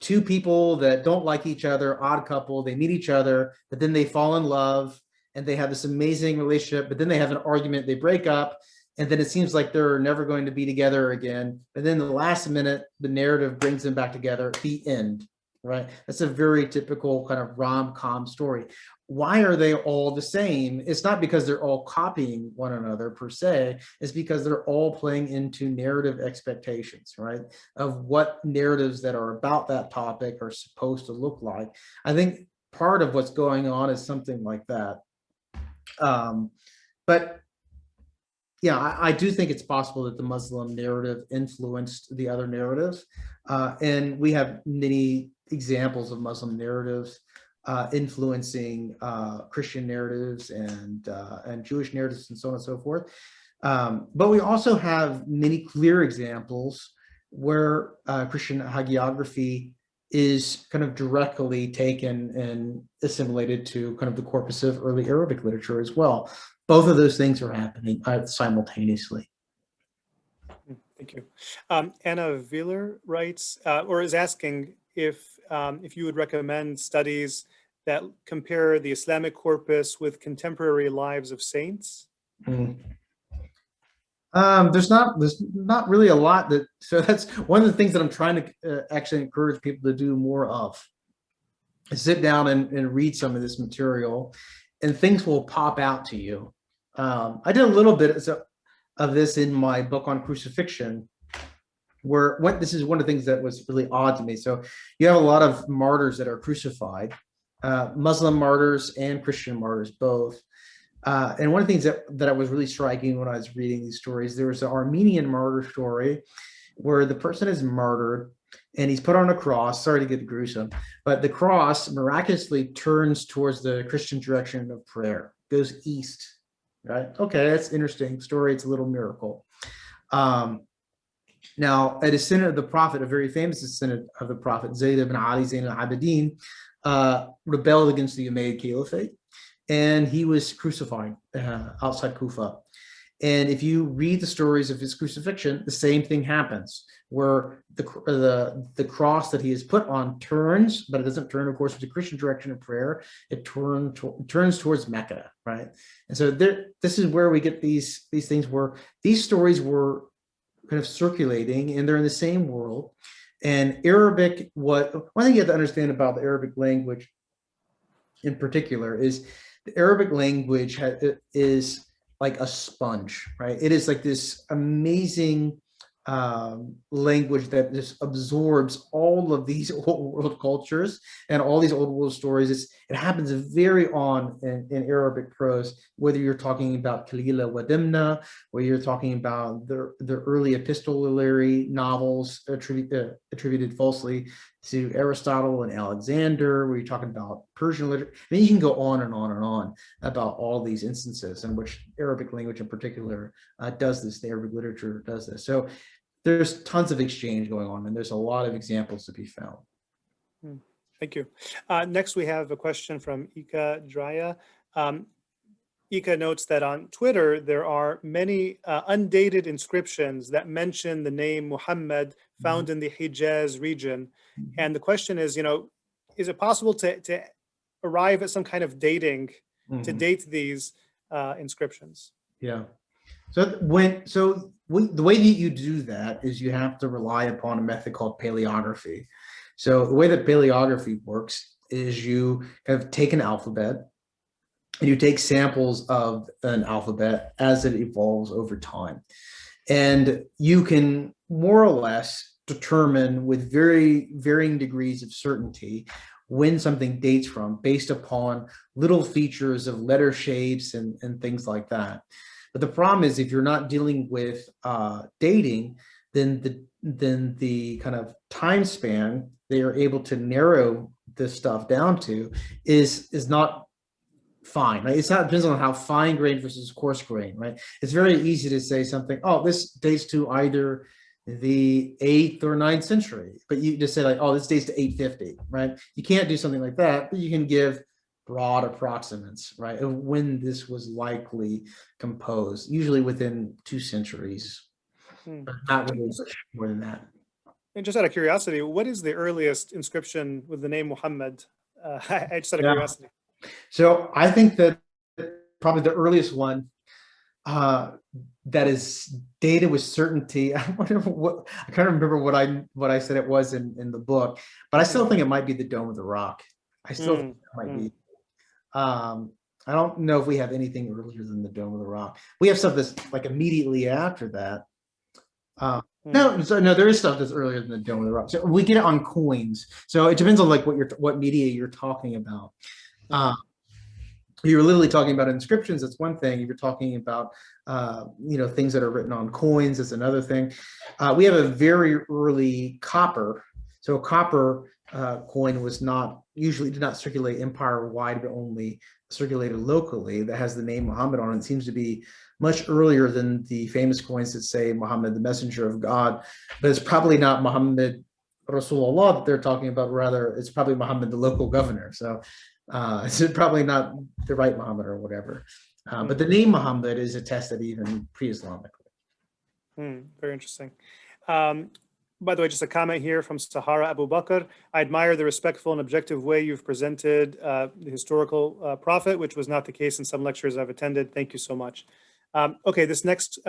Two people that don't like each other, odd couple, they meet each other, but then they fall in love and they have this amazing relationship, but then they have an argument, they break up, and then it seems like they're never going to be together again. But then the last minute, the narrative brings them back together, the end, right? That's a very typical kind of rom-com story. Why are they all the same? It's not because they're all copying one another per se. It's because they're all playing into narrative expectations, right? Of what narratives that are about that topic are supposed to look like. I think part of what's going on is something like that. But yeah, I do think it's possible that the Muslim narrative influenced the other narratives. And we have many examples of Muslim narratives influencing Christian narratives and Jewish narratives and so on and so forth. But we also have many clear examples where Christian hagiography is kind of directly taken and assimilated to kind of the corpus of early Arabic literature as well. Both of those things are happening simultaneously. Thank you. Anna Wheeler writes, or is asking if you would recommend studies that compare the Islamic corpus with contemporary lives of saints. There's not really a lot so that's one of the things that I'm trying to actually encourage people to do more of. Sit down and read some of this material, and things will pop out to you. I did a little bit of this in my book on crucifixion, where what this is one of the things that was really odd to me. So you have a lot of martyrs that are crucified, Muslim martyrs and Christian martyrs both. And one of the things that was really striking when I was reading these stories, there was an Armenian martyr story where the person is martyred and he's put on a cross. Sorry to get gruesome, but the cross miraculously turns towards the Christian direction of prayer, goes east, right? Okay, that's interesting story. It's a little miracle. Now, a descendant of the prophet, a very famous descendant of the prophet, Zayd ibn Ali Zayn al-Abidin, rebelled against the Umayyad Caliphate, and he was crucified outside Kufa. And if you read the stories of his crucifixion, the same thing happens, where the cross that he is put on turns, but it doesn't turn, of course, with the Christian direction of prayer. It turns towards Mecca, right? And so this is where we get these things where these stories were kind of circulating, and they're in the same world. And Arabic, one thing you have to understand about the Arabic language in particular is the Arabic language is like a sponge, right? It is like this amazing language that just absorbs all of these old world cultures and all these old world stories. It happens very on in Arabic prose, whether you're talking about Kalila wa Dimna, whether you're talking about the early epistolary novels attributed falsely to Aristotle and Alexander, where you're talking about Persian literature. I mean, you can go on and on and on about all these instances in which Arabic language in particular does this, the Arabic literature does this. So there's tons of exchange going on, and there's a lot of examples to be found. Thank you. Next, we have a question from Ika Draya. Ika notes that on Twitter, there are many undated inscriptions that mention the name Muhammad found in the Hijaz region. And the question is, is it possible to arrive at some kind of dating to date these inscriptions? Yeah. So the way that you do that is you have to rely upon a method called paleography. So the way that paleography works is you have take an alphabet and you take samples of an alphabet as it evolves over time. And you can more or less determine with very varying degrees of certainty when something dates from based upon little features of letter shapes and things like that. But the problem is if you're not dealing with dating, then the kind of time span they are able to narrow this stuff down to is not fine, right? It depends on how fine grained versus coarse grained, right? It's very easy to say something, oh, this dates to either the 8th or 9th century, but you just say like, oh, this dates to 850, right? You can't do something like that, but you can give broad approximates, right, of when this was likely composed, usually within 2 centuries, but not really more than that. And just out of curiosity, what is the earliest inscription with the name Muhammad? I just out of curiosity. So I think that probably the earliest one that is dated with certainty. I can't remember what I said it was in the book, but I still think it might be the Dome of the Rock. I still think it might be. I don't know if we have anything earlier than the Dome of the Rock. We have stuff that's like immediately after that. No, there is stuff that's earlier than the Dome of the Rock. So we get it on coins. So it depends on like what media you're talking about. You're literally talking about inscriptions, that's one thing. If you're talking about things that are written on coins, that's another thing. We have a very early copper. So a copper coin did not circulate empire wide, but only circulated locally, that has the name Muhammad on it. It seems to be much earlier than the famous coins that say Muhammad, the messenger of God, but it's probably not Muhammad Rasulullah that they're talking about. Rather, it's probably Muhammad, the local governor. So it's probably not the right Muhammad or whatever. But the name Muhammad is attested even pre-Islamically. Very interesting. By the way, just a comment here from Sahara Abu Bakr. I admire the respectful and objective way you've presented the historical prophet, which was not the case in some lectures I've attended. Thank you so much. Okay, this next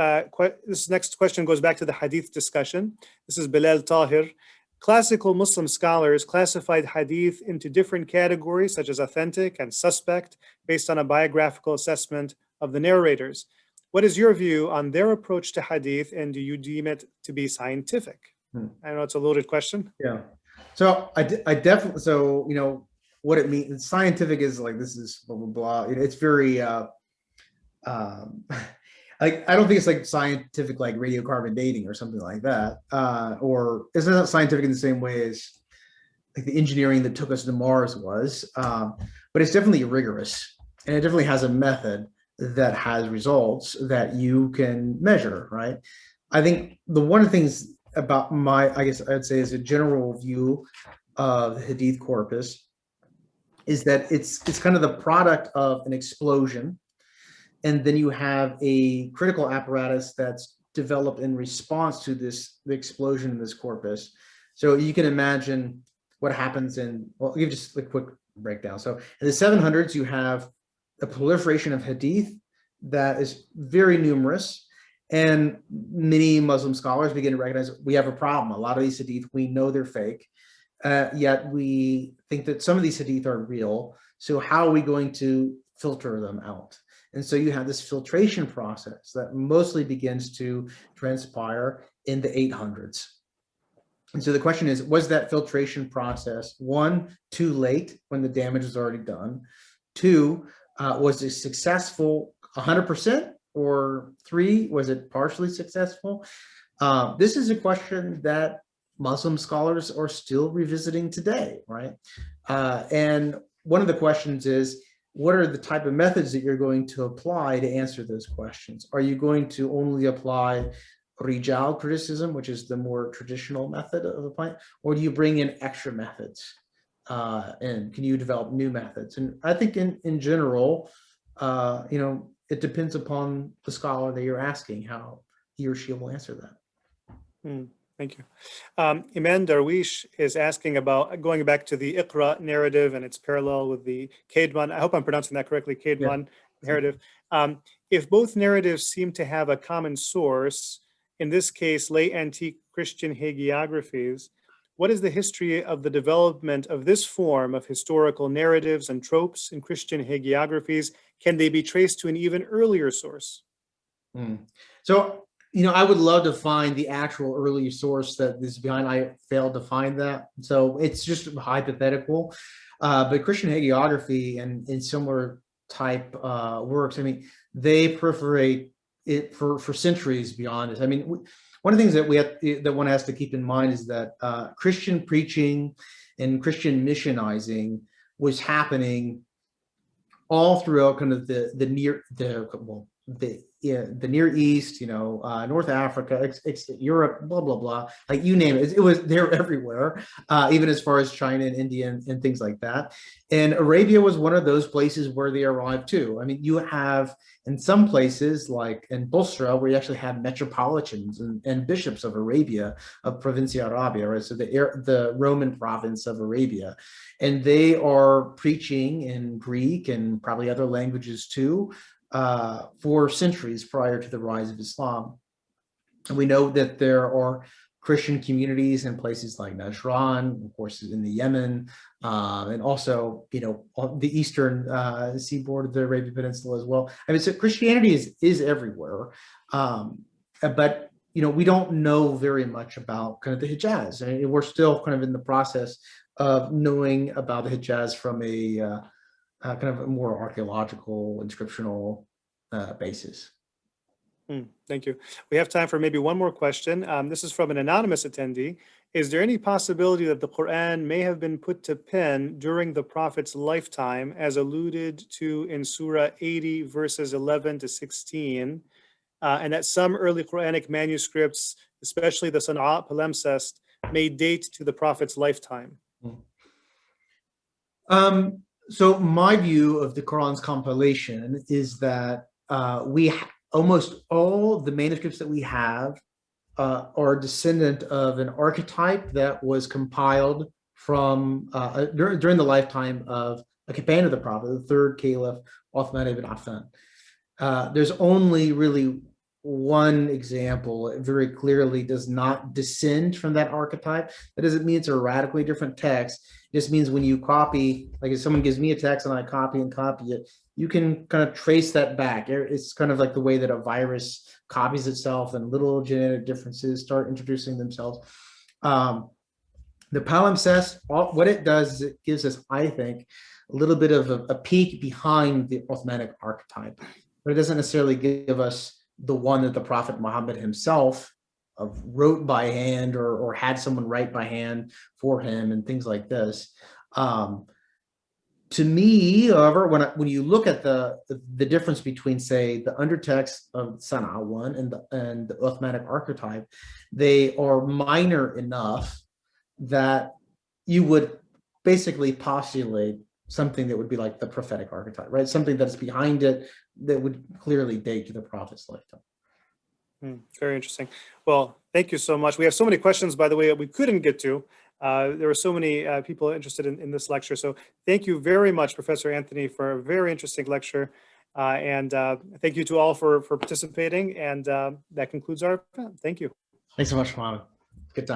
question goes back to the hadith discussion. This is Bilal Tahir. Classical Muslim scholars classified hadith into different categories, such as authentic and suspect, based on a biographical assessment of the narrators. What is your view on their approach to hadith, and do you deem it to be scientific? I know it's a loaded question. Yeah. So I definitely, so, what it means, scientific is like, this is blah, blah, blah. It's very, like, I don't think it's like scientific, like radiocarbon dating or something like that. Or it's not scientific in the same way as like the engineering that took us to Mars was, but it's definitely rigorous, and it definitely has a method that has results that you can measure, right? I think one of the things about I guess I'd say is a general view of the Hadith corpus is that it's kind of the product of an explosion, and then you have a critical apparatus that's developed in response to the explosion in this corpus. So you can imagine what happens well, I'll give just a quick breakdown. So in the 700s, you have a proliferation of Hadith that is very numerous, and many Muslim scholars begin to recognize we have a problem. A lot of these Hadith, we know they're fake, yet we think that some of these Hadith are real. So how are we going to filter them out? And so you have this filtration process that mostly begins to transpire in the 800s. And so the question is, was that filtration process, one, too late when the damage was already done? Two, was it successful 100%? Or three, was it partially successful? This is a question that Muslim scholars are still revisiting today, right? And one of the questions is, what are the type of methods that you're going to apply to answer those questions? Are you going to only apply Rijal criticism, which is the more traditional method of applying, or do you bring in extra methods? And can you develop new methods? And I think in general, it depends upon the scholar that you're asking how he or she will answer that. Thank you. Iman Darwish is asking about going back to the Iqra narrative and its parallel with the Kedman. I hope I'm pronouncing that correctly, Kedman narrative. If both narratives seem to have a common source, in this case, late antique Christian hagiographies, what is the history of the development of this form of historical narratives and tropes in Christian hagiographies? Can they be traced to an even earlier source? So, I would love to find the actual early source that this is behind. I failed to find that. So it's just hypothetical. But Christian hagiography and similar type works, they proliferate it for centuries beyond this. One of the things that one has to keep in mind is that Christian preaching and Christian missionizing was happening all throughout kind of the Near East, North Africa, Europe, blah, blah, blah, like you name it. It was there everywhere, even as far as China and India and things like that. And Arabia was one of those places where they arrived too. You have in some places like in Busra, where you actually have metropolitans and bishops of Arabia, of Provincia Arabia, right? So the Roman province of Arabia. And they are preaching in Greek and probably other languages too, for centuries prior to the rise of Islam. And we know that there are Christian communities in places like Najran, of course, in the Yemen, and also, on the eastern seaboard of the Arabian Peninsula as well. So Christianity is everywhere, but we don't know very much about kind of the Hijaz. We're still kind of in the process of knowing about the Hijaz from a kind of a more archaeological, inscriptional basis. Thank you. We have time for maybe one more question. This is from an anonymous attendee. Is there any possibility that the Quran may have been put to pen during the Prophet's lifetime, as alluded to in Surah 80, verses 11 to 16, and that some early Quranic manuscripts, especially the Sana'a palimpsest, may date to the Prophet's lifetime? So my view of the Quran's compilation is that almost all the manuscripts that we have are descendant of an archetype that was compiled from during the lifetime of a companion of the Prophet, the third Caliph, Uthman ibn Affan. There's only really one example. It very clearly does not descend from that archetype. That doesn't mean it's a radically different text. It just means when you copy, like if someone gives me a text and I copy it, you can kind of trace that back. It's kind of like the way that a virus copies itself and little genetic differences start introducing themselves. The palimpsest, what it does is it gives us, I think, a little bit of a peek behind the Uthmanic archetype, but it doesn't necessarily give us the one that the Prophet Muhammad himself wrote by hand or had someone write by hand for him and things like this. To me, however, when you look at the difference between, say, the undertext of Sana'a 1 and the Uthmanic archetype, they are minor enough that you would basically postulate something that would be like the prophetic archetype, right? Something that's behind it that would clearly date to the prophet's lifetime. Very interesting. Well, thank you so much. We have so many questions, by the way, that we couldn't get to. There were so many people interested in this lecture. So thank you very much, Professor Anthony, for a very interesting lecture. And thank you to all for participating. And that concludes our event. Thank you. Thanks so much, Mohammed. Good time.